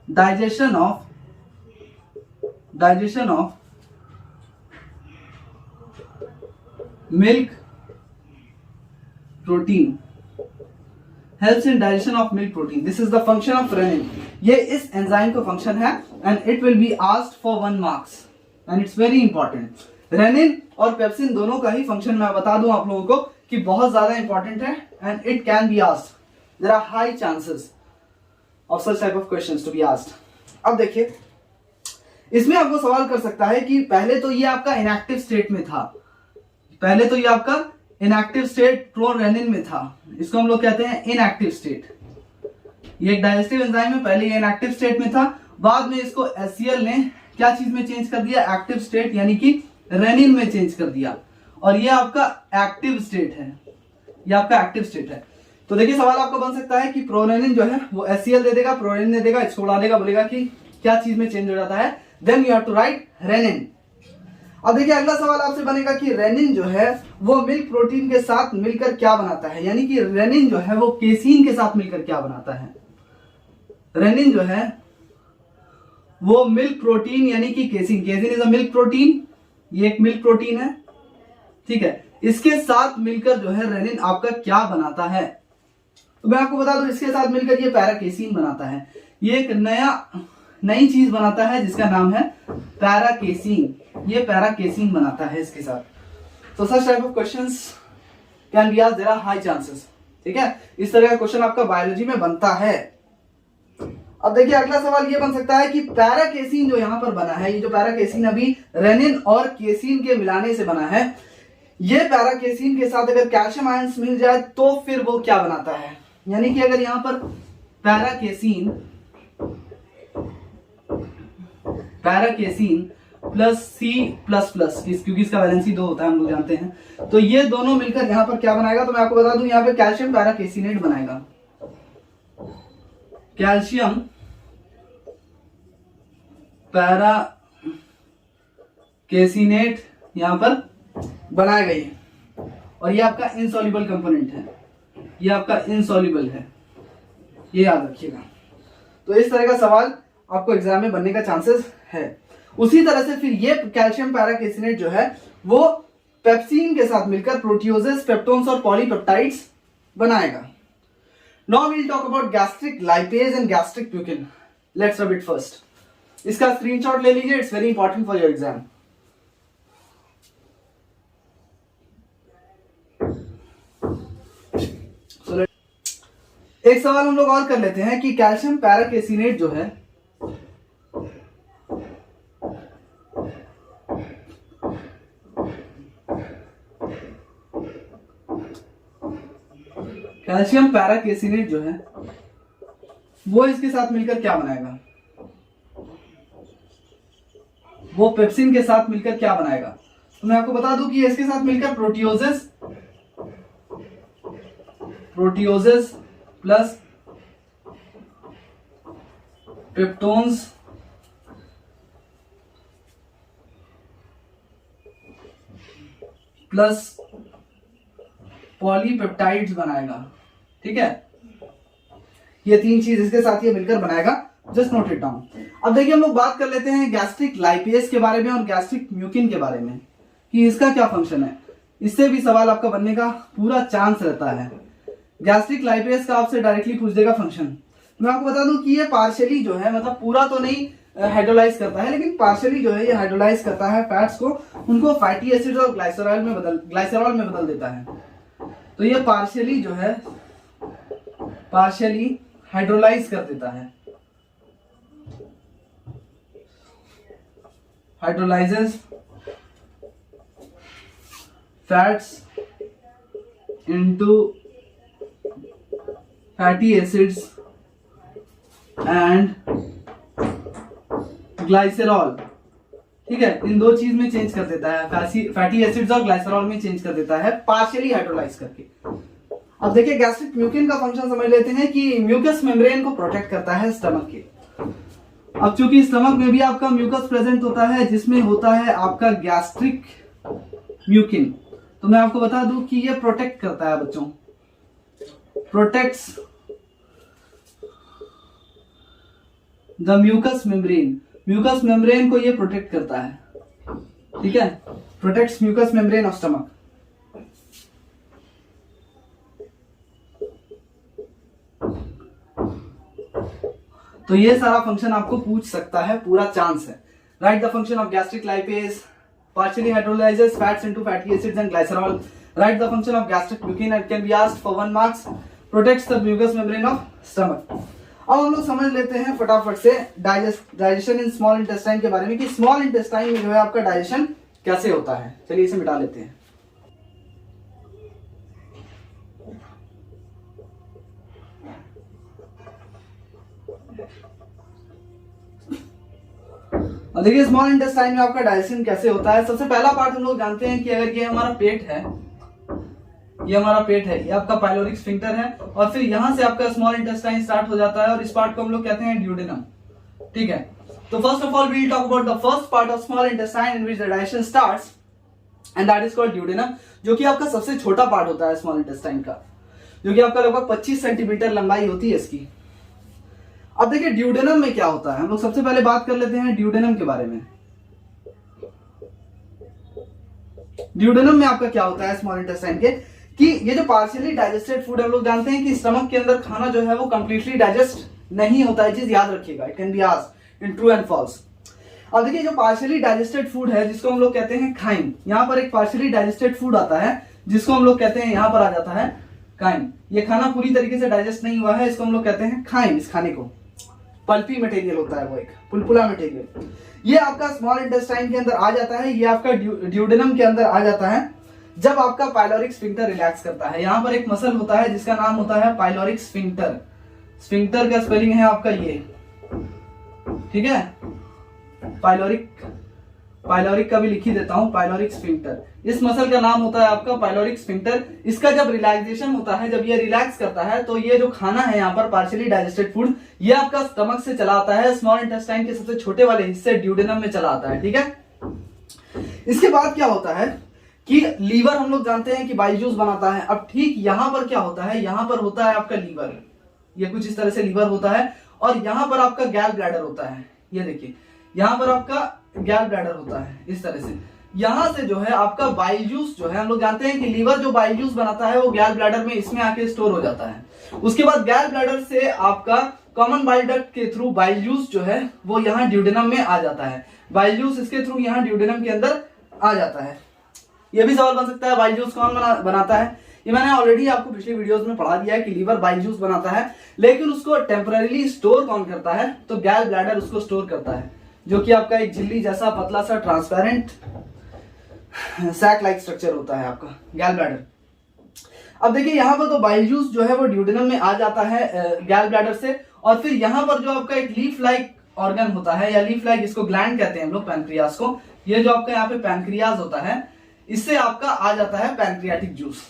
digestion of milk protein, helps in digestion of milk protein. This is the function of renin. ये इस एंजाइम का फंक्शन है and it will be asked for 1 marks and it's very important. Renin और pepsin दोनों का ही function मैं बता दूं आप लोगों को कि बहुत ज्यादा इंपॉर्टेंट है and it can be asked. There are high chances of such type of questions to be asked. अब देखिए इसमें आपको सवाल कर सकता है कि पहले तो ये आपका इनएक्टिव स्टेट में था, पहले तो ये आपका इनएक्टिव स्टेट प्रोरेनिन में था, इसको हम लोग कहते हैं इनएक्टिव स्टेट। ये एक डाइजेस्टिव एंजाइम है, पहले ये इनएक्टिव स्टेट में था, बाद में इसको HCl ने क्या चीज में चेंज कर दिया, एक्टिव स्टेट यानी कि रेनिन में चेंज कर दिया और ये आपका एक्टिव स्टेट है, ये आपका एक्टिव स्टेट है। तो देखिए सवाल आपको बन सकता है कि प्रोरेनिन जो है वो HCl दे देगा, प्रोरेनिन दे देगा, इसको उड़ा देगा, बोलेगा कि क्या चीज में चेंज हो जाता है। Then you have to write renin. अब देखिए अगला सवाल आपसे बनेगा कि रेनिन जो है वो मिल्क प्रोटीन के साथ मिलकर क्या बनाता है, यानी कि रेनिन जो है वो केसीन के साथ मिलकर क्या बनाता है। रेनिन जो है वो मिल्क प्रोटीन यानी कि casein is a milk protein, ये एक मिल्क प्रोटीन है, ठीक है, इसके साथ मिलकर जो है रेनिन आपका क्या बनाता है। तो मैं आपको बता दूं इसके साथ मिलकर ये पैराकेसीन बनाता है, ये एक नई चीज बनाता है जिसका नाम है पैराकेसीन, ये पैराकेसीन बनाता है इसके साथ। तो such type of questions can be asked, there are high chances, ठीक है, इस तरह का क्वेश्चन आपका बायोलॉजी में बनता है। अब देखिए अगला सवाल ये बन सकता है कि पैराकेसीन जो यहां पर बना है, ये जो पैराकेसीन अभी रेनिन और केसीन के मिलाने से बना है, ये पैराकेसीन के साथ अगर कैल्शियम आयंस मिल जाए तो फिर वो क्या बनाता है, यानी कि अगर यहां पर पैराकेसीन प्लस C प्लस प्लस, क्योंकि इसका वैलेंसी 2 होता है हम लोग जानते हैं, तो ये दोनों मिलकर यहां पर क्या बनाएगा, तो मैं आपको बता दूं यहां पे कैल्शियम पैराकेसिनेट बनाएगा, कैल्शियम पैराकेसिनेट यहां पर बनाएगा ये, और ये आपका इनसॉल्युबल कंपोनेंट है, ये आपका इनसॉल्युबल है, ये याद रखिएगा। तो इस तरह का सवाल आपको एग्जाम में बनने का चांसेस है। उसी तरह से फिर ये कैल्शियम पैराकेसिनेट जो है वो पेप्सिन के साथ मिलकर प्रोटियोजेस, पेप्टोन्स और पॉलीपेप्टाइड्स बनाएगा। Now we will talk about gastric lipase and gastric प्यूकिन। Let's rub it first. इसका स्क्रीनशॉट ले लीजिए, it's very important for your exam. एक सवाल हम लोग और कर लेते हैं कि कैल्शियम पैराकेसिनेट जो है वो इसके साथ मिलकर क्या बनाएगा। वो पेप्सिन के साथ मिलकर क्या बनाएगा? तो मैं आपको बता दूं कि इसके साथ मिलकर proteoses plus peptones plus polypeptides बनाएगा। ठीक है, ये तीन चीज इसके साथ ये मिलकर बनाएगा। Just note it down. अब देखिए हम लोग बात कर लेते हैं गैस्ट्रिक लाइपेज के बारे में और गैस्ट्रिक म्यूकिन के बारे में कि इसका क्या फंक्शन है। इससे भी सवाल आपका बनने का पूरा चांस रहता है। गैस्ट्रिक लाइपेज का आपसे डायरेक्टली पूछ देगा फंक्शन। मैं आपको बता दूं कि ये पार्शियली जो है, मतलब पूरा तो नहीं हाइड्रोलाइज करता है, लेकिन पार्शियली जो है ये हाइड्रोलाइज करता है फैट्स को, उनको फैटी एसिड और ग्लाइसरॉल में बदल देता है। तो ये पार्शियली जो है हाइड्रोलाइज कर देता है, hydrolyses fats into fatty acids and glycerol. ठीक है, इन दो चीज में चेंज कर देता है, फैटी एसिड्स और ग्लाइसेरॉल में चेंज कर देता है पार्शियली हाइड्रोलाइज करके। अब देखिए गैस्ट्रिक म्यूकिन का फंक्शन समझ लेते हैं कि म्यूकस मेम्ब्रेन को प्रोटेक्ट करता है स्टमक के। अब चूंकि स्टमक में भी आपका म्यूकस प्रेजेंट होता है जिसमें होता है आपका गैस्ट्रिक म्यूकिन, तो मैं आपको बता दूं कि ये प्रोटेक्ट करता है बच्चों, protects the mucous membrane. Mucous membrane को ये प्रोटेक्ट करता है। ठीक है, protects mucous membrane of stomach. तो ये सारा फंक्शन आपको पूछ सकता है, पूरा चांस है। Write the function of gastric lipase, partially hydrolyzes fats into fatty acids and glycerol. Write the function of gastric mucin and can be asked for 1 marks. Protects the mucous membrane of stomach. अब हम लोग समझ लेते हैं फटाफट से digestion in small intestine के बारे में कि स्मॉल इंटेस्टाइन में जो है आपका डाइजेशन कैसे होता है। चलिए इसे मिटा लेते हैं। और देखिए स्मॉल इंटेस्टाइन में आपका डाइजेशन कैसे होता है। सबसे पहला पार्ट हम लोग जानते हैं कि अगर ये हमारा पेट है, ये हमारा पेट है, ये आपका पाइलोरिक स्फिंक्टर है, और फिर यहां से आपका स्मॉल इंटेस्टाइन स्टार्ट हो जाता है और इस पार्ट को हम लोग कहते हैं ड्यूडेनम। ठीक है, तो first of all we will talk about the first part of small intestine in which the digestion starts and that is called duodenum, जो कि आपका सबसे छोटा पार्ट होता है स्मॉल इंटेस्टाइन का, जो कि आपका लगभग 25 सेंटीमीटर लंबाई होती है इसकी। अब देखिए ड्यूडेनम में क्या होता है, हम लोग सबसे पहले बात कर लेते हैं ड्यूडेनम के बारे में। ड्यूडेनम में आपका क्या होता है स्मॉल इंटेस्टाइन के, कि ये जो पार्शियली डाइजेस्टेड फूड, हम लोग जानते हैं कि स्टमक के अंदर खाना जो है वो कंप्लीटली डाइजेस्ट नहीं होता है, चीज याद रखिएगा, it can be asked in true and false. अब देखिए जो पार्शियली डाइजेस्टेड फूड है जिसको हम लोग कहते हैं खाइम, यहाँ पर एक पार्शियली डाइजेस्टेड फूड आता है जिसको हम लोग कहते हैं, यहाँ पर आ जाता है काइम। ये खाना पूरी तरीके से डाइजेस्ट नहीं हुआ है, इसको हम लोग कहते हैं खाइम। इस खाने को पल्पी मटेरियल होता है, वो एक पुलपुला मटेरियल, ये आपका स्मॉल इंटेस्टाइन के अंदर आ जाता है, ये आपका ड्यूडेनम के अंदर आ जाता है जब आपका पाइलोरिक स्फिंक्टर रिलैक्स करता है। यहां पर एक मसल होता है जिसका नाम होता है पाइलोरिक स्फिंक्टर। स्फिंक्टर का स्पेलिंग है आपका ये, ठीक है, पाइलोरिक का भी लिख ही देता हूं, पाइलोरिक स्फिंक्टर। इस मसल का नाम होता है आपका पाइलोरिक स्फिंक्टर। इसका जब रिलैक्सेशन होता है, जब ये रिलैक्स करता है, तो ये जो खाना है यहाँ पर पार्शियली डाइजेस्टेड फूड, ये आपका स्टमक से चला आता है, स्मॉल इंटेस्टाइन के सबसे छोटे वाले हिस्से ड्यूडेनम में चला आता है। ठीक है, इसके बाद क्या होता है कि लीवर हम लोग जानते हैं कि बाइल जूस बनाता है। अब ठीक यहां पर क्या होता है, यहां पर होता है आपका लीवर, ये कुछ इस तरह से लीवर होता है, और यहां पर आपका गैल ब्लैडर होता है। ये देखिए यहां पर आपका गैल ब्लैडर होता है इस तरह से। यहां से जो है आपका बाइल जूस जो है, हम लोग जानते हैं कि लीवर जो बाइल जूस बनाता है वो गैल ब्लैडर में इसमें आके स्टोर हो जाता है। उसके बाद गैल ब्लैडर से आपका कॉमन बाइल डक्ट के थ्रू बाइल जूस जो है वो यहाँ ड्यूडेनम में आ जाता है। बाइल जूस इसके थ्रू यहाँ ड्यूडेनम के अंदर आ जाता है। ये भी सवाल बन सकता है बाइल जूस कौन बनाता है। ये मैंने ऑलरेडी आपको पिछली वीडियोस में पढ़ा दिया है कि लीवर बाइल जूस बनाता है, लेकिन उसको टेम्परेरीली स्टोर कौन करता है, तो गैल ब्लैडर उसको स्टोर करता है, जो कि आपका एक झिल्ली जैसा पतला सा ट्रांसपेरेंट सैक लाइक स्ट्रक्चर होता है आपका गैल ब्लैडर। अब देखिए यहाँ पर तो बाइल जूस जो है वो ड्यूडेनम में आ जाता है गैल ब्लैडर से, और फिर यहाँ पर जो आपका एक लीफ लाइक ऑर्गन होता है या लीफ लाइक, इसको ग्लैंड कहते हैं हम लोग पैनक्रियाज को। ये जो आपका यहाँ पे पैनक्रियाज होता है, इससे आपका आ जाता है पैनक्रियाटिक जूस।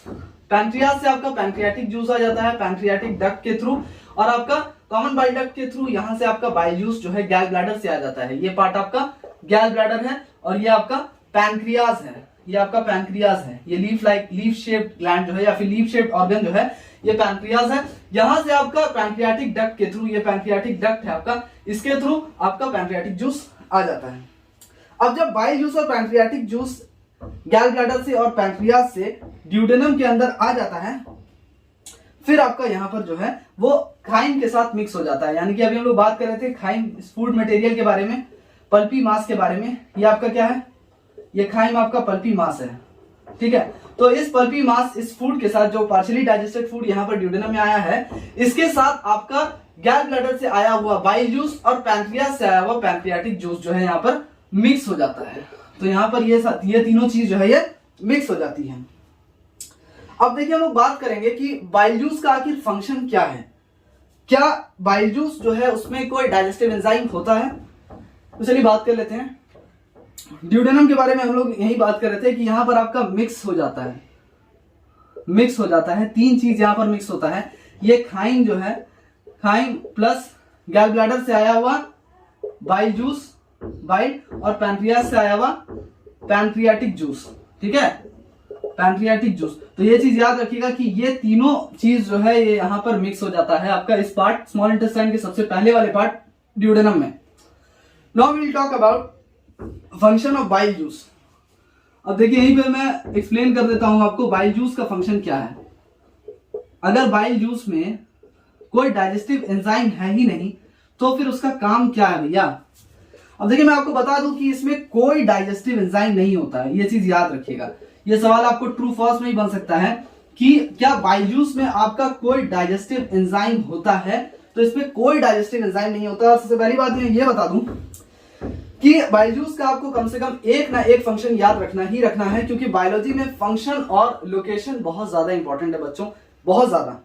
पैनक्रियाज से आपका पैनक्रियाटिक जूस आ जाता है पैनक्रियाटिक डक्ट के थ्रू, और आपका कॉमन बाइल डक्ट के थ्रू यहाँ से आपका बाइल जूस जो है गैल ब्लैडर से आ जाता है। ये पार्ट आपका गैल ब्लैडर है और ये आपका पैनक्रियाज है, ये आपका पैनक्रियाज है। ये लीफ शेप्ड ग्लैंड जो है या फिर लीफ शेप्ड ऑर्गन जो है ये पैनक्रियाज है। यहां से आपका पैनक्रियाटिक डक्ट के थ्रू, ये पैनक्रियाटिक डक्ट है आपका, इसके थ्रू आपका पैनक्रियाटिक जूस आ जाता है। अब जब बाइल जूस और पैनक्रियाटिक जूस गैल ब्लैडर से और पैनक्रियाज से ड्यूडेनम के अंदर आ जाता है, फिर आपका यहाँ पर जो है वो खाइम के साथ मिक्स हो जाता है। यानी कि अभी हम लोग बात कर रहे थे खाइम फूड मटेरियल के बारे में, पल्पी मास के बारे में। ये आपका क्या है, ये खाइम आपका पल्पी मास है, ठीक है। तो इस पल्पी मास, इस फूड के साथ, जो पार्शियली डाइजेस्टेड फूड यहाँ पर ड्यूडेनम में आया है, इसके साथ आपका गैल ब्लैडर से आया हुआ बाइल जूस और पैनक्रियाज से आया हुआ पैनक्रियाटिक जूस जो है यहाँ पर मिक्स हो जाता है। तो यहाँ पर ये तीनों चीज जो है ये मिक्स हो जाती है। अब देखिए हम लोग बात करेंगे कि बाइल जूस का आखिर फंक्शन क्या है। क्या बाइल जूस जो है उसमें कोई डाइजेस्टिव एंजाइम होता है? तो चलिए बात कर लेते हैं। ड्यूडेनम के बारे में हम लोग यही बात कर रहे थे कि यहां पर आपका मिक्स हो जाता है, मिक्स हो जाता है, तीन चीज यहां पर मिक्स होता है। ये खाइम जो है, खाइम प्लस गैल ब्लैडर से आया हुआ बाइल जूस, बाइल, और पैनक्रियाज से आया हुआ पैनक्रियाटिक जूस, ठीक है, पैनक्रियाटिक जूस। तो ये चीज याद रखिएगा कि ये तीनों चीज जो है ये यहां पर मिक्स हो जाता है आपका इस पार्ट, स्मॉल इंटेस्टाइन के सबसे पहले वाले पार्ट ड्यूडेनम में। Now we will talk about function of bile juice. अब देखिए यहीं पे मैं एक्सप्लेन कर देता हूं आपको बाइल जूस का फंक्शन क्या है। अगर बाइल जूस में कोई डाइजेस्टिव एंजाइम है ही नहीं तो फिर उसका काम क्या है भैया? अब देखिए मैं आपको बता दूं कि इसमें कोई डाइजेस्टिव एंजाइम नहीं होता है, ये चीज याद रखिएगा। ये सवाल आपको ट्रू फॉल्स में ही बन सकता है कि क्या बाइल जूस में आपका कोई डाइजेस्टिव एंजाइम होता है? तो इसमें कोई डाइजेस्टिव एंजाइम नहीं होता। सबसे पहली बात मैं ये बता दूं कि बाइल जूस का आपको कम से कम एक ना एक फंक्शन याद रखना ही रखना है, क्योंकि बायोलॉजी में फंक्शन और लोकेशन बहुत ज्यादा इंपॉर्टेंट है बच्चों, बहुत ज्यादा।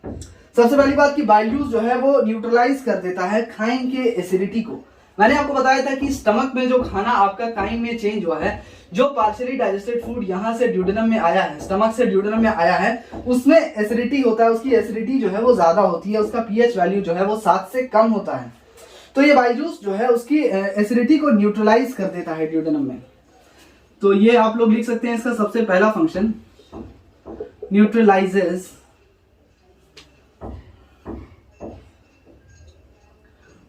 सबसे पहली बात कि बाइल जूस जो है वो न्यूट्रलाइज कर देता है खाइम के एसिडिटी को। मैंने आपको बताया था कि स्टमक में जो खाना आपका खाइम में चेंज हुआ है, जो पार्शियली डाइजेस्टेड फूड यहां से ड्यूडेनम में आया है, स्टमक से ड्यूडेनम में आया है, उसमें एसिडिटी होता है, उसकी एसिडिटी जो है वो ज्यादा होती है, उसका पीएच वैल्यू जो है वो 7 से कम होता है। तो ये बाइल जूस जो है उसकी एसिडिटी को न्यूट्रलाइज कर देता है ड्यूडेनम में। तो ये आप लोग लिख सकते हैं इसका सबसे पहला function, neutralises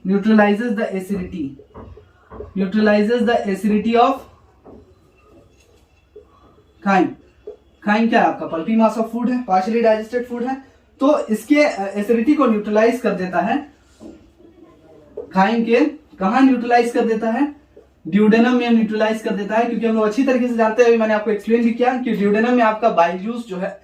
the acidity, neutralizes the acidity of chyme। chyme क्या है आपका? पल्पी मास ऑफ फूड है, पार्शियली डाइजेस्टेड फूड है, तो इसके एसिडिटी को न्यूट्रलाइज कर देता है। chyme के कहां न्यूट्रलाइज कर देता है? ड्यूडेनम में न्यूट्रलाइज कर देता है, क्योंकि हम लोग अच्छी तरीके से जानते हैं, अभी मैंने आपको एक्सप्लेन भी किया कि ड्यूडेनम में आपका बाइल जूस जो है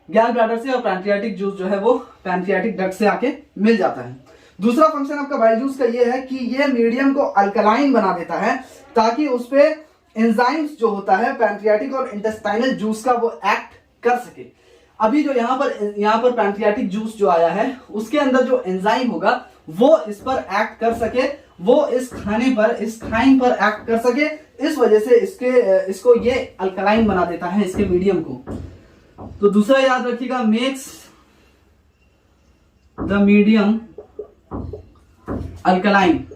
गैल ब्लैडर से और पैनक्रियाटिक जूस जो है वो पैनक्रियाटिक डक्ट से आके मिल जाता है। दूसरा फंक्शन आपका बाइल जूस का ये है कि ये मीडियम को अल्कलाइन बना देता है, ताकि उस पे एंजाइम्स जो होता है पैनक्रियाटिक और इंटेस्टाइनल जूस का वो एक्ट कर सके। अभी जो यहाँ पर पैनक्रियाटिक जूस जो आया है उसके अंदर जो एंजाइम होगा वो इस पर एक्ट कर सके, वो इस खाने पर, इस खाइम पर एक्ट कर सके। इस वजह से इसको ये अल्कलाइन बना देता है, इसके मीडियम को। तो दूसरा याद रखिएगा, मेक्स द मीडियम अल्कलाइन।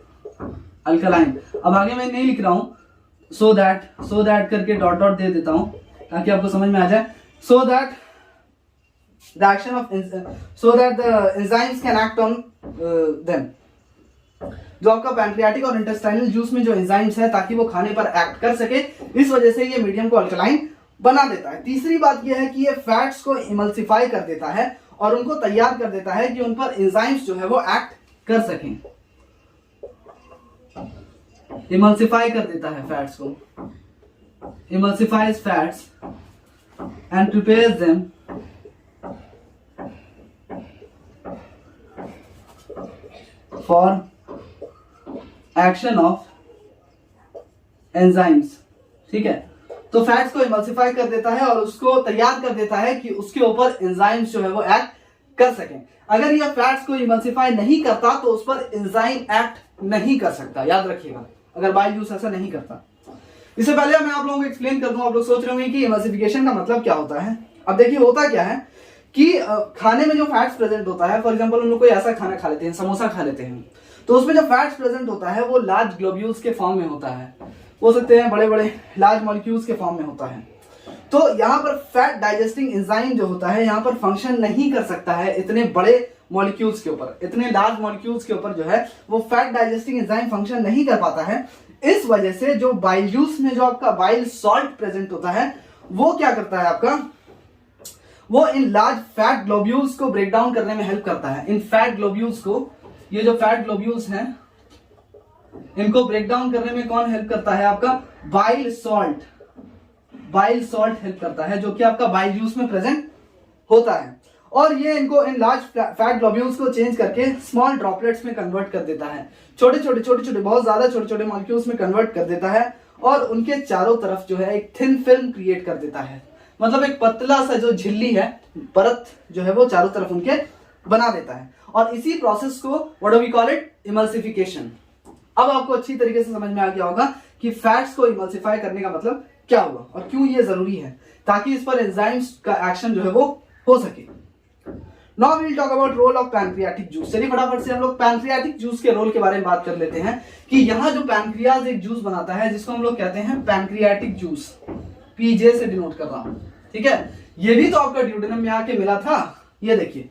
अब आगे मैं नहीं लिख रहा हूं, सो दैट करके डॉट डॉट दे देता हूं ताकि आपको समझ में आ जाए। So that the enzymes can act on them. जो आपका पैनक्रियाटिक और इंटेस्टाइनल जूस में जो एंजाइम्स है, ताकि वो खाने पर एक्ट कर सके, इस वजह से ये मीडियम को अल्कलाइन बना देता है। तीसरी बात यह है कि ये फैट्स को इमल्सिफाई कर देता है और उनको तैयार कर देता है कि उन पर एंजाइम्स जो है वो एक्ट कर सकें। इमल्सिफाई कर देता है फैट्स को, emulsifies fats and prepares them for action of enzymes. ठीक है, तो फैट्स को इमल्सिफाई कर देता है और उसको तैयार कर देता है कि उसके ऊपर एंजाइम्स जो है वो एक्ट कर सकें। अगर यह फैट्स को इमल्सिफाई नहीं करता तो उस पर एंजाइम एक्ट नहीं कर सकता, याद रखिएगा, अगर बाइल जूस ऐसा नहीं करता। इससे पहले मैं आप लोगों को एक्सप्लेन कर दूं, आप लोग सोच रहे होंगे कि इमल्सिफिकेशन का मतलब क्या होता है। अब देखिए होता क्या है कि खाने में जो फैट्स प्रेजेंट होता है, फॉर एग्जांपल हम लोग कोई ऐसा खाना खा लेते हैं, समोसा खा लेते हैं, तो उसमें जो फैट्स प्रेजेंट होता है वो लार्ज ग्लोब्यूल्स के फॉर्म में होता है, हो सकते हैं बड़े बड़े लार्ज मॉलिक्यूल्स के फॉर्म में होता है। तो यहाँ पर फैट डाइजेस्टिंग एंजाइम जो होता है यहाँ पर फंक्शन नहीं कर सकता है इतने बड़े मॉलिक्यूल्स के ऊपर, इतने लार्ज मॉलिक्यूल्स के ऊपर जो है वो फैट डाइजेस्टिंग एंजाइम फंक्शन नहीं कर पाता है। इस वजह से जो बाइल जूस में जो आपका बाइल सॉल्ट प्रेजेंट होता है वो क्या करता है आपका, वो इन लार्ज फैट ग्लोब्यूल्स को ब्रेक डाउन करने में हेल्प करता है। इन फैट ग्लोब्यूल्स को, ये जो फैट ग्लोब्यूल्स हैं इनको ब्रेक डाउन करने में कौन हेल्प करता है, आपका bile salt. Bile salt help करता है जो कि आपका बाइल जूस में प्रेजेंट होता है, और ये इनको इन लार्ज फैट ग्लोब्यूल्स को चेंज करके स्मॉल ड्रॉपलेट्स में कन्वर्ट कर देता है, छोटे छोटे बहुत ज्यादा छोटे छोटे मॉलिक्यूल्स में कन्वर्ट कर देता है, और उनके चारों तरफ जो है एक थिन फिल्म क्रिएट कर देता है, मतलब एक पतला सा जो झिल्ली है, परत जो है वो चारों तरफ उनके बना देता है। और इसी प्रोसेस को what do we call it, emulsification. अब आपको अच्छी तरीके से समझ में आ गया होगा कि फैट्स को इमल्सिफाई करने का मतलब क्या हुआ और क्यों ये जरूरी है, ताकि इस पर एंजाइम्स का एक्शन जो है वो हो सके। Now we will talk about role of pancreatic juice. चलिए फटाफट से हम लोग पैनक्रियाटिक जूस के रोल के बारे में बात कर लेते हैं कि यहाँ जो पैनक्रियाज एक जूस बनाता है जिसको हम लोग कहते हैं पैनक्रियाटिक जूस, पीजे से डिनोट कर रहा हूं, ठीक है। ये भी तो आपका ड्यूडेनम में आके मिला था, ये देखिए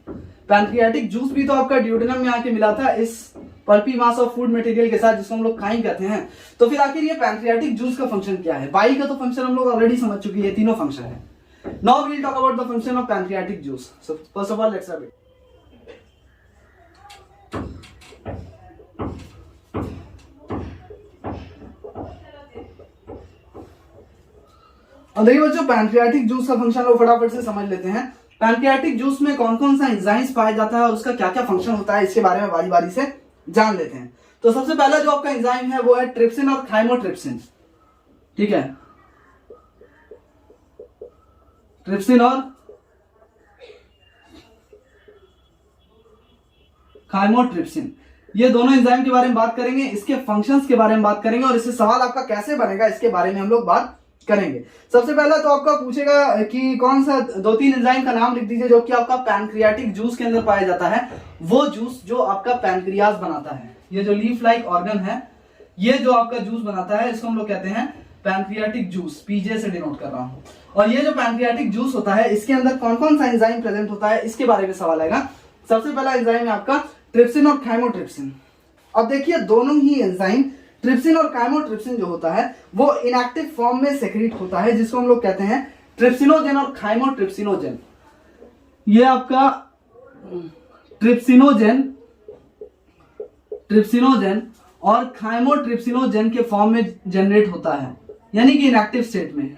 पैनक्रियाटिक जूस भी तो आपका ड्यूडेनम में आके मिला था इस pulpy mass of food material के साथ जिसको हम लोग काइम कहते हैं। तो फिर आखिर ये पैनक्रियाटिक जूस का फंक्शन क्या है, बाइल का तो फंक्शन हम लोग ऑलरेडी समझ चुके हैं, तीनों फंक्शन है। Now we will talk about the function of pancreatic juice. So first of all, let's have it. अब देखिए बच्चों पैनक्रियाटिक जूस का फंक्शन लोग फटाफट से समझ लेते हैं। पैनक्रियाटिक जूस में कौन कौन सा एंजाइम्स पाया जाता है और उसका क्या क्या फंक्शन होता है इसके बारे में बारी बारी से जान लेते हैं। तो सबसे पहला जो आपका एंजाइम है वो है ट्रिप्सिन और थाइमोट्रिप्सिन, ठीक है। ट्रिप्सिन और थाइमोट्रिप्सिन, ये दोनों एंजाइम के बारे में बात करेंगे, इसके फंक्शंस के बारे में बात करेंगे और इससे सवाल आपका कैसे बनेगा इसके बारे में हम लोग बात करेंगे। सबसे पहला तो आपका पूछेगा कि कौन सा दो तीन एंजाइम का नाम लिख दीजिए जो कि आपका पैनक्रियाटिक जूस के अंदर पाया जाता है, वो जूस जो आपका पैनक्रियाज बनाता है। ये जो लीफ लाइक ऑर्गन है, ये जो आपका जूस बनाता है इसको हम लोग कहते हैं पैनक्रियाटिक जूस, पीजे से डिनोट कर रहा हूं। और ये जो पैनक्रियाटिक जूस होता है इसके अंदर कौन कौन सा एंजाइम प्रेजेंट होता है इसके बारे में सवाल आएगा। सबसे पहला एंजाइम है आपका ट्रिप्सिन और थाइमोट्रिप्सिन। अब देखिए दोनों ही एंजाइम ट्रिप्सिन और थाइमोट्रिप्सिन जो होता है वो इनएक्टिव फॉर्म में सेक्रेट होता है जिसको हम लोग कहते हैं ट्रिप्सिनोजेन और थाइमोट्रिप्सिनोजेन। ये आपका ट्रिप्सिनोजेन और थाइमोट्रिप्सिनोजेन के फॉर्म में जनरेट होता है, यानी कि इनएक्टिव स्टेट में,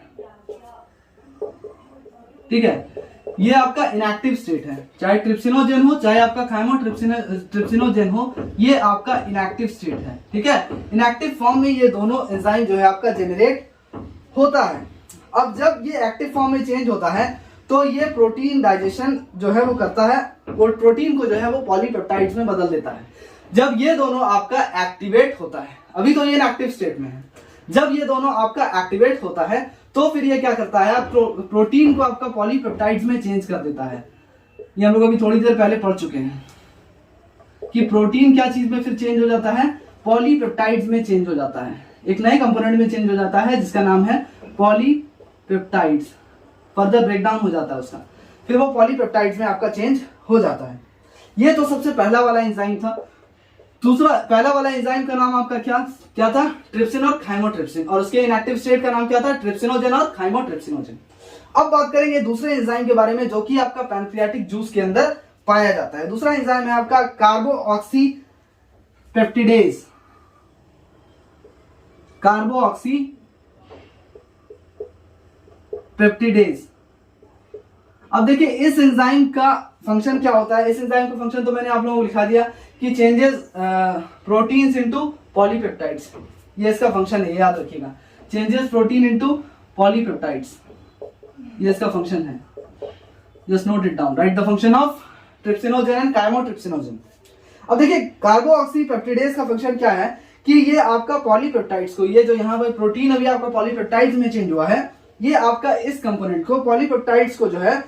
ठीक है। ये आपका इनएक्टिव स्टेट है, चाहे ट्रिप्सिनोजेन हो चाहे आपका थाइमोट्रिप्सिनोजेन हो, ये आपका इनएक्टिव स्टेट है, ठीक है। इनएक्टिव फॉर्म में ये दोनों एंजाइम जो है आपका जेनरेट होता है। अब जब ये एक्टिव फॉर्म में चेंज होता है तो ये प्रोटीन डाइजेशन जो है वो करता है और प्रोटीन को जो है वो पॉलीपेप्टाइड्स में बदल देता है। जब ये दोनों आपका एक्टिवेट होता है, अभी तो ये इनएक्टिव स्टेट में है, जब ये दोनों आपका एक्टिवेट होता है तो फिर ये क्या करता है, प्रोटीन को आपका पॉलीपेप्टाइड्स में चेंज कर देता है। ये हम लोग अभी थोड़ी देर पहले पढ़ चुके हैं कि प्रोटीन क्या चीज में फिर चेंज हो जाता है, पॉलीपेप्टाइड्स में चेंज हो जाता है, एक नए कंपोनेंट में चेंज हो जाता है जिसका नाम है पॉलीपेप्टाइड्स। फर्दर ब्रेकडाउन हो जाता है उसका, फिर वो पॉलीपेप्टाइड्स में आपका चेंज हो जाता है। ये तो सबसे पहला वाला एंजाइम था। दूसरा पहला वाला एंजाइम का नाम आपका क्या था, ट्रिप्सिन और थाइमोट्रिप्सिन, और उसके इनएक्टिव स्टेट का नाम क्या था, ट्रिप्सिनोजेन और थाइमोट्रिप्सिनोजेन। अब बात करेंगे दूसरे एंजाइम के बारे में जो कि आपका पैनक्रियाटिक जूस के अंदर पाया जाता है। दूसरा एंजाइम है आपका कार्बोऑक्सीपेप्टिडेज। कार्बोऑक्सीपेप्टिडेज। अब देखिए इस एंजाइम का फंक्शन क्या होता है। इस एंजाइम का फंक्शन तो मैंने आप लोगों को लिखा दिया कि चेंजेस प्रोटीन्स इनटू पॉलीपेप्टाइड्स, ये इसका फंक्शन है, याद रखिएगा, चेंजेस प्रोटीन इनटू पॉलीपेप्टाइड्स, ये इसका फंक्शन है। Just note it down, write the function of trypsinogen and chymotrypsinogen. अब देखिए कार्बोऑक्सीपेप्टिडेज का फंक्शन क्या है कि ये आपका पॉलीपेप्टाइड्स को, ये जो यहाँ पर प्रोटीन अभी आपका पॉलीपेप्टाइड्स में चेंज हुआ है, ये आपका इस कंपोनेंट को पॉलीपेप्टाइड्स को जो है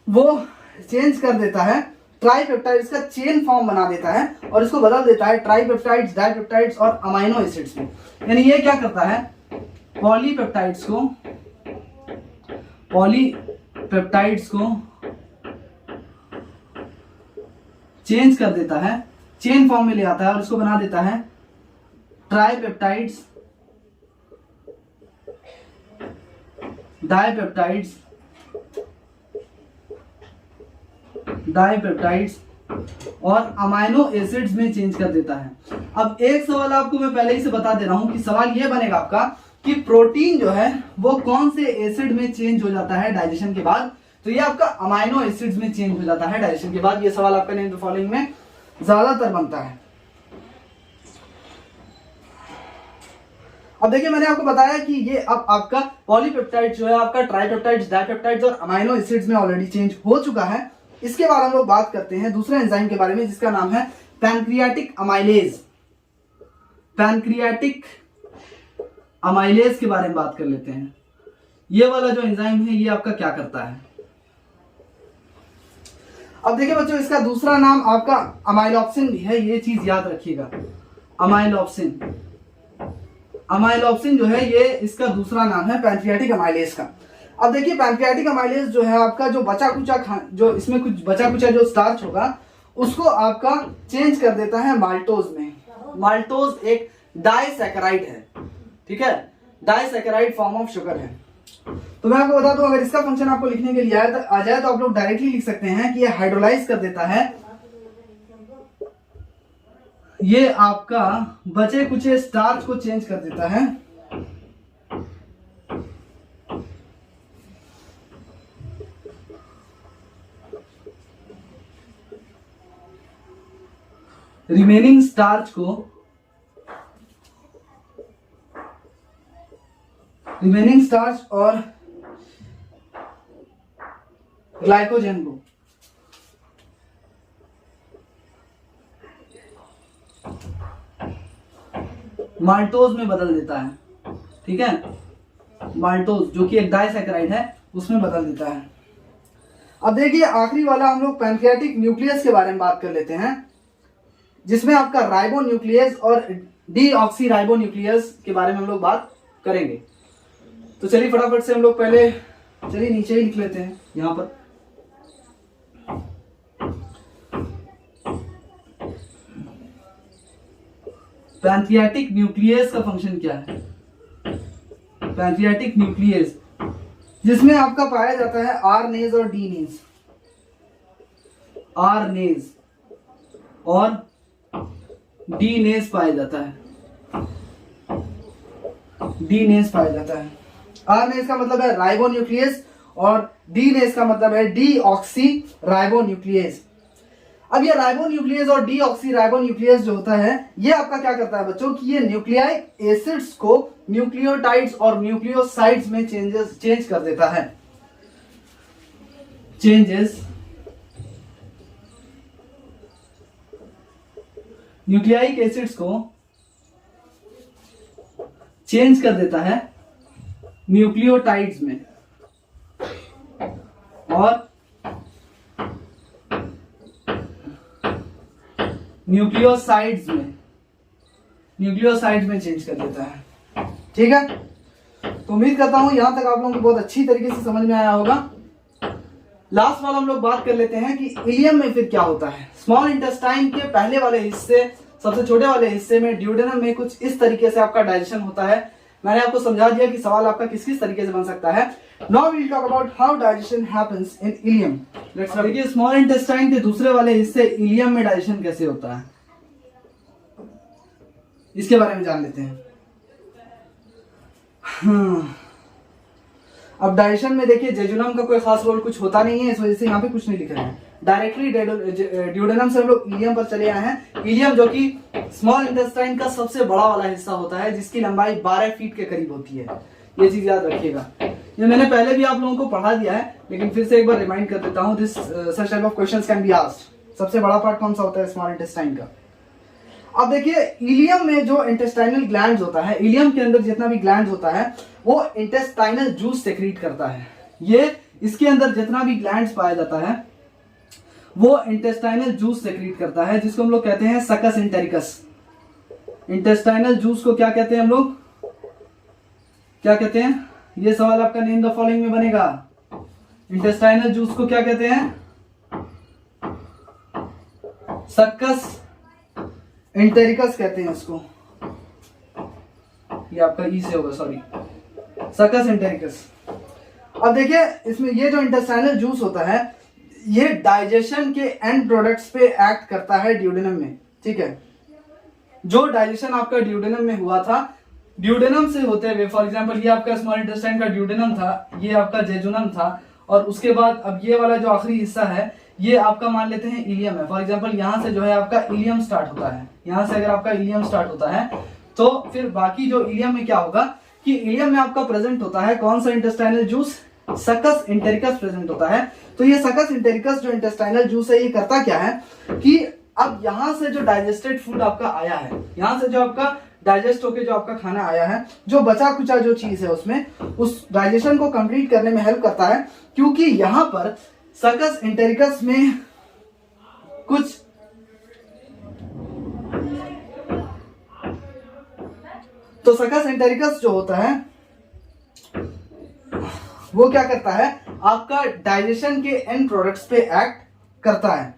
वो चेंज कर देता है, ट्राइपेप्टाइड्स का चेन फॉर्म बना देता है और इसको बदल देता है ट्राइपेप्टाइड्स, डाइपेप्टाइड्स और अमाइनो एसिड्स में। यानी ये क्या करता है, पॉलीपेप्टाइड्स को चेंज कर देता है, चेन फॉर्म में ले आता है और इसको बना देता है ट्राइपेप्टाइड्स, डाइपेप्टाइड्स और अमाइनो एसिड्स में चेंज कर देता है। अब एक सवाल आपको मैं पहले ही से बता दे रहा हूं कि सवाल ये बनेगा आपका कि प्रोटीन जो है वो कौन से एसिड में चेंज हो जाता है डाइजेशन के बाद, तो ये आपका अमाइनो एसिड्स में चेंज हो जाता है डाइजेशन के बाद। ये सवाल आपका नेम द फॉलोइंग में ज्यादातर बनता है। अब देखिए मैंने आपको बताया कि ये अब आपका पॉलीपेप्टाइड जो है आपका ट्राइपेप्टाइड्स, डाइपेप्टाइड्स और अमाइनो एसिड्स में ऑलरेडी चेंज हो चुका है। इसके बाद हम लोग बात करते हैं दूसरे एंजाइम के बारे में जिसका नाम है पैनक्रियाटिक अमाइलेज। पैनक्रियाटिक अमाइलेज के बारे में बात कर लेते हैं। ये वाला जो एंजाइम है ये आपका क्या करता है। अब देखिए बच्चों, इसका दूसरा नाम आपका अमाइलोप्सिन भी है, ये चीज याद रखिएगा। अमाइलोप्सिन जो है ये इसका दूसरा नाम है पैनक्रियाटिक अमाइलेज का। अब देखिए पैनक्रियाटिक अमाइलेज जो है आपका जो बचा कुचा जो इसमें कुछ बचा कुचा जो स्टार्च होगा उसको आपका चेंज कर देता है माल्टोज में। माल्टोज एक डाइसैकेराइड है, ठीक है, डाइसैकेराइड फॉर्म ऑफ शुगर है। तो मैं आपको बता दूं, अगर इसका फंक्शन आपको लिखने के लिए आ जाए तो आप लोग डायरेक्टली लिख सकते हैं कि ये हाइड्रोलाइज कर देता है, ये आपका बचे कुचे स्टार्च को चेंज कर देता है रिमेनिंग स्टार्च और ग्लाइकोजन को माल्टोज में बदल देता है, ठीक है, माल्टोज जो कि एक डाइसैकेराइड है उसमें बदल देता है। अब देखिए आखिरी वाला हम लोग पैनक्रियाटिक न्यूक्लियस के बारे में बात कर लेते हैं जिसमें आपका राइबोन्यूक्लियस और डीऑक्सीराइबोन्यूक्लियस के बारे में हम लोग बात करेंगे। तो चलिए फटाफट से हम लोग पहले चलिए नीचे ही लिख लेते हैं यहां पर। पैनक्रियाटिक न्यूक्लियस का फंक्शन क्या है। पैनक्रियाटिक न्यूक्लियस जिसमें आपका पाया जाता है आरनेज और डीनेज, आरनेज और डीनेज पाया जाता है, डीनेज पाया जाता है। आरनेज का मतलब है राइबोन्यूक्लियस और डीनेज का मतलब है डीऑक्सीराइबोन्यूक्लियस। अब ये राइबोन्यूक्लियस और डीऑक्सीराइबोन्यूक्लियस जो होता है ये आपका क्या करता है बच्चों कि ये न्यूक्लियाइक एसिड्स को न्यूक्लियोटाइड्स और न्यूक्लियोसाइड्स में चेंज कर देता है, न्यूक्लियाइक एसिड्स को चेंज कर देता है न्यूक्लियोटाइड्स में और न्यूक्लियोसाइड्स में चेंज कर देता है, ठीक है। तो उम्मीद करता हूं यहां तक आप लोगों को बहुत अच्छी तरीके से समझ में आया होगा। लास्ट वाला हम लोग बात कर लेते हैं कि इलियम में फिर क्या होता है। स्मॉल इंटेस्टाइन के पहले वाले हिस्से, सबसे छोटे वाले हिस्से में ड्यूडेनम में कुछ इस तरीके से आपका डाइजेशन होता है। मैंने आपको समझा दिया कि सवाल आपका किस किस तरीके से बन सकता है। Now we will talk about how digestion happens in ileum. Let's देखिए स्मॉल इंटेस्टाइन के दूसरे वाले हिस्से इलियम में डाइजेशन कैसे होता है इसके बारे में जान लेते हैं। अब डाइजेशन में देखिए जेजुनम का कोई खास रोल कुछ होता नहीं है, इस वजह से यहाँ पे कुछ नहीं लिखा है। डायरेक्टली ड्यूडेनम से हम लोग इलियम पर चले आए हैं। इलियम जो कि स्मॉल इंटेस्टाइन का सबसे बड़ा वाला हिस्सा होता है जिसकी लंबाई 12 फीट के करीब होती है, ये चीज याद रखिएगा। ये मैंने पहले भी आप लोगों को पढ़ा दिया है लेकिन फिर से एक बार रिमाइंड कर देता हूँ। This such type of questions can be asked. सबसे बड़ा पार्ट कौन सा होता है स्मॉल इंटेस्टाइन का। अब देखिए इलियम में जो इंटेस्टाइनल ग्लैंड्स होता है, इलियम के अंदर जितना भी ग्लैंड्स होता है वो इंटेस्टाइनल जूस सेक्रीट करता है। ये इसके अंदर जितना भी ग्लैंड्स पाया जाता है वो इंटेस्टाइनल जूस सेक्रीट करता है, जिसको हम लोग कहते हैं सकस इंटेरिकस। इंटेस्टाइनल जूस को क्या कहते हैं हम लोग, क्या कहते हैं? ये सवाल आपका नेम द फॉलोइंग में बनेगा। इंटेस्टाइनल जूस को क्या कहते हैं? सकस इंटेरिकस कहते हैं इसको। ये आपका ई से होगा, सॉरी, सकस इंटेरिकस। अब देखिए इसमें ये जो इंटेस्टाइनल जूस होता है ये डाइजेशन के एंड प्रोडक्ट्स पे एक्ट करता है ड्यूडेनम में, ठीक है। जो डाइजेशन आपका ड्यूडेनम में हुआ था, ड्यूडेनम से होते हुए, फॉर एग्जांपल ये आपका स्मॉल इंटेस्टाइन का ड्यूडेनम था, ये आपका जेजुनम था, और उसके बाद अब ये वाला जो आखिरी हिस्सा है ये आपका मान लेते हैं इलियम है। फॉर एग्जांपल यहाँ से जो है आपका इलियम स्टार्ट होता है, यहाँ से अगर आपका इलियम स्टार्ट होता है तो फिर बाकी जो इलियम में क्या होगा कि इलियम में आपका प्रेजेंट होता है कौन सा इंटेस्टाइनल जूस, सकस इंटेरिकस प्रेजेंट होता है। तो ये सकस इंटेरिकस जो इंटेस्टाइनल जूस है ये करता क्या है कि अब यहां से जो डाइजेस्टेड फूड आपका आया है, यहां से जो आपका डाइजेस्ट होके जो आपका खाना आया है, जो बचा कुचा जो चीज है उसमें उस डाइजेशन को कंप्लीट करने में हेल्प करता है, क्योंकि यहां पर सकस इंटेरिकस में कुछ तो सकस इंटेरिकस जो होता है वो क्या करता है आपका डाइजेशन के एंड प्रोडक्ट्स पे एक्ट करता है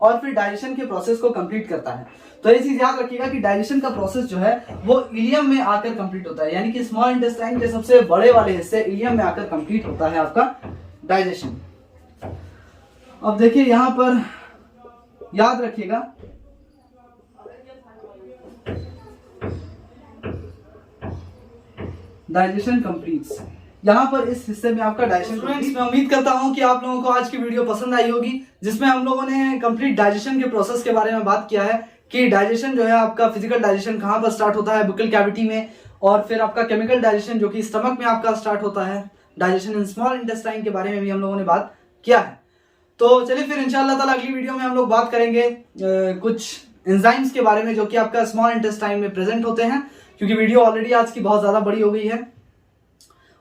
और फिर डाइजेशन के प्रोसेस को कंप्लीट करता है। तो ये चीज याद रखिएगा कि डाइजेशन का प्रोसेस जो है वो इलियम में आकर कंप्लीट होता है, यानी कि स्मॉल इंटेस्टाइन के सबसे बड़े वाले हिस्से इलियम में आकर कंप्लीट होता है आपका डाइजेशन। अब देखिए यहां पर याद रखिएगा डाइजेशन कंप्लीट्स, यहाँ पर इस हिस्से में आपका डाइजेशन। स्टूडेंट्स मैं उम्मीद करता हूँ कि आप लोगों को आज की वीडियो पसंद आई होगी, जिसमें हम लोगों ने कंप्लीट डाइजेशन के प्रोसेस के बारे में बात किया है कि डाइजेशन जो है आपका फिजिकल डाइजेशन कहाँ पर स्टार्ट होता है, बुक्कल कैविटी में, और फिर आपका केमिकल डाइजेशन जो कि स्टमक में आपका स्टार्ट होता है, डाइजेशन इन स्मॉल इंटेस्टाइन के बारे में भी हम लोगों ने बात किया है। तो चलिए फिर इंशाल्लाह ताला अगली वीडियो में हम लोग बात करेंगे कुछ एंजाइम्स के बारे में जो कि आपका स्मॉल इंटेस्टाइन में प्रेजेंट होते हैं, क्योंकि वीडियो ऑलरेडी आज की बहुत ज्यादा बड़ी हो गई है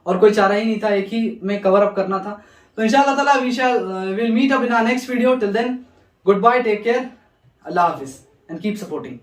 और कोई चारा ही नहीं था एक ही में कवर अप करना था। तो इंशाल्लाह ताला will meet up in our next video. Till then good bye, take care, अल्लाह हाफिज एंड कीप सपोर्टिंग।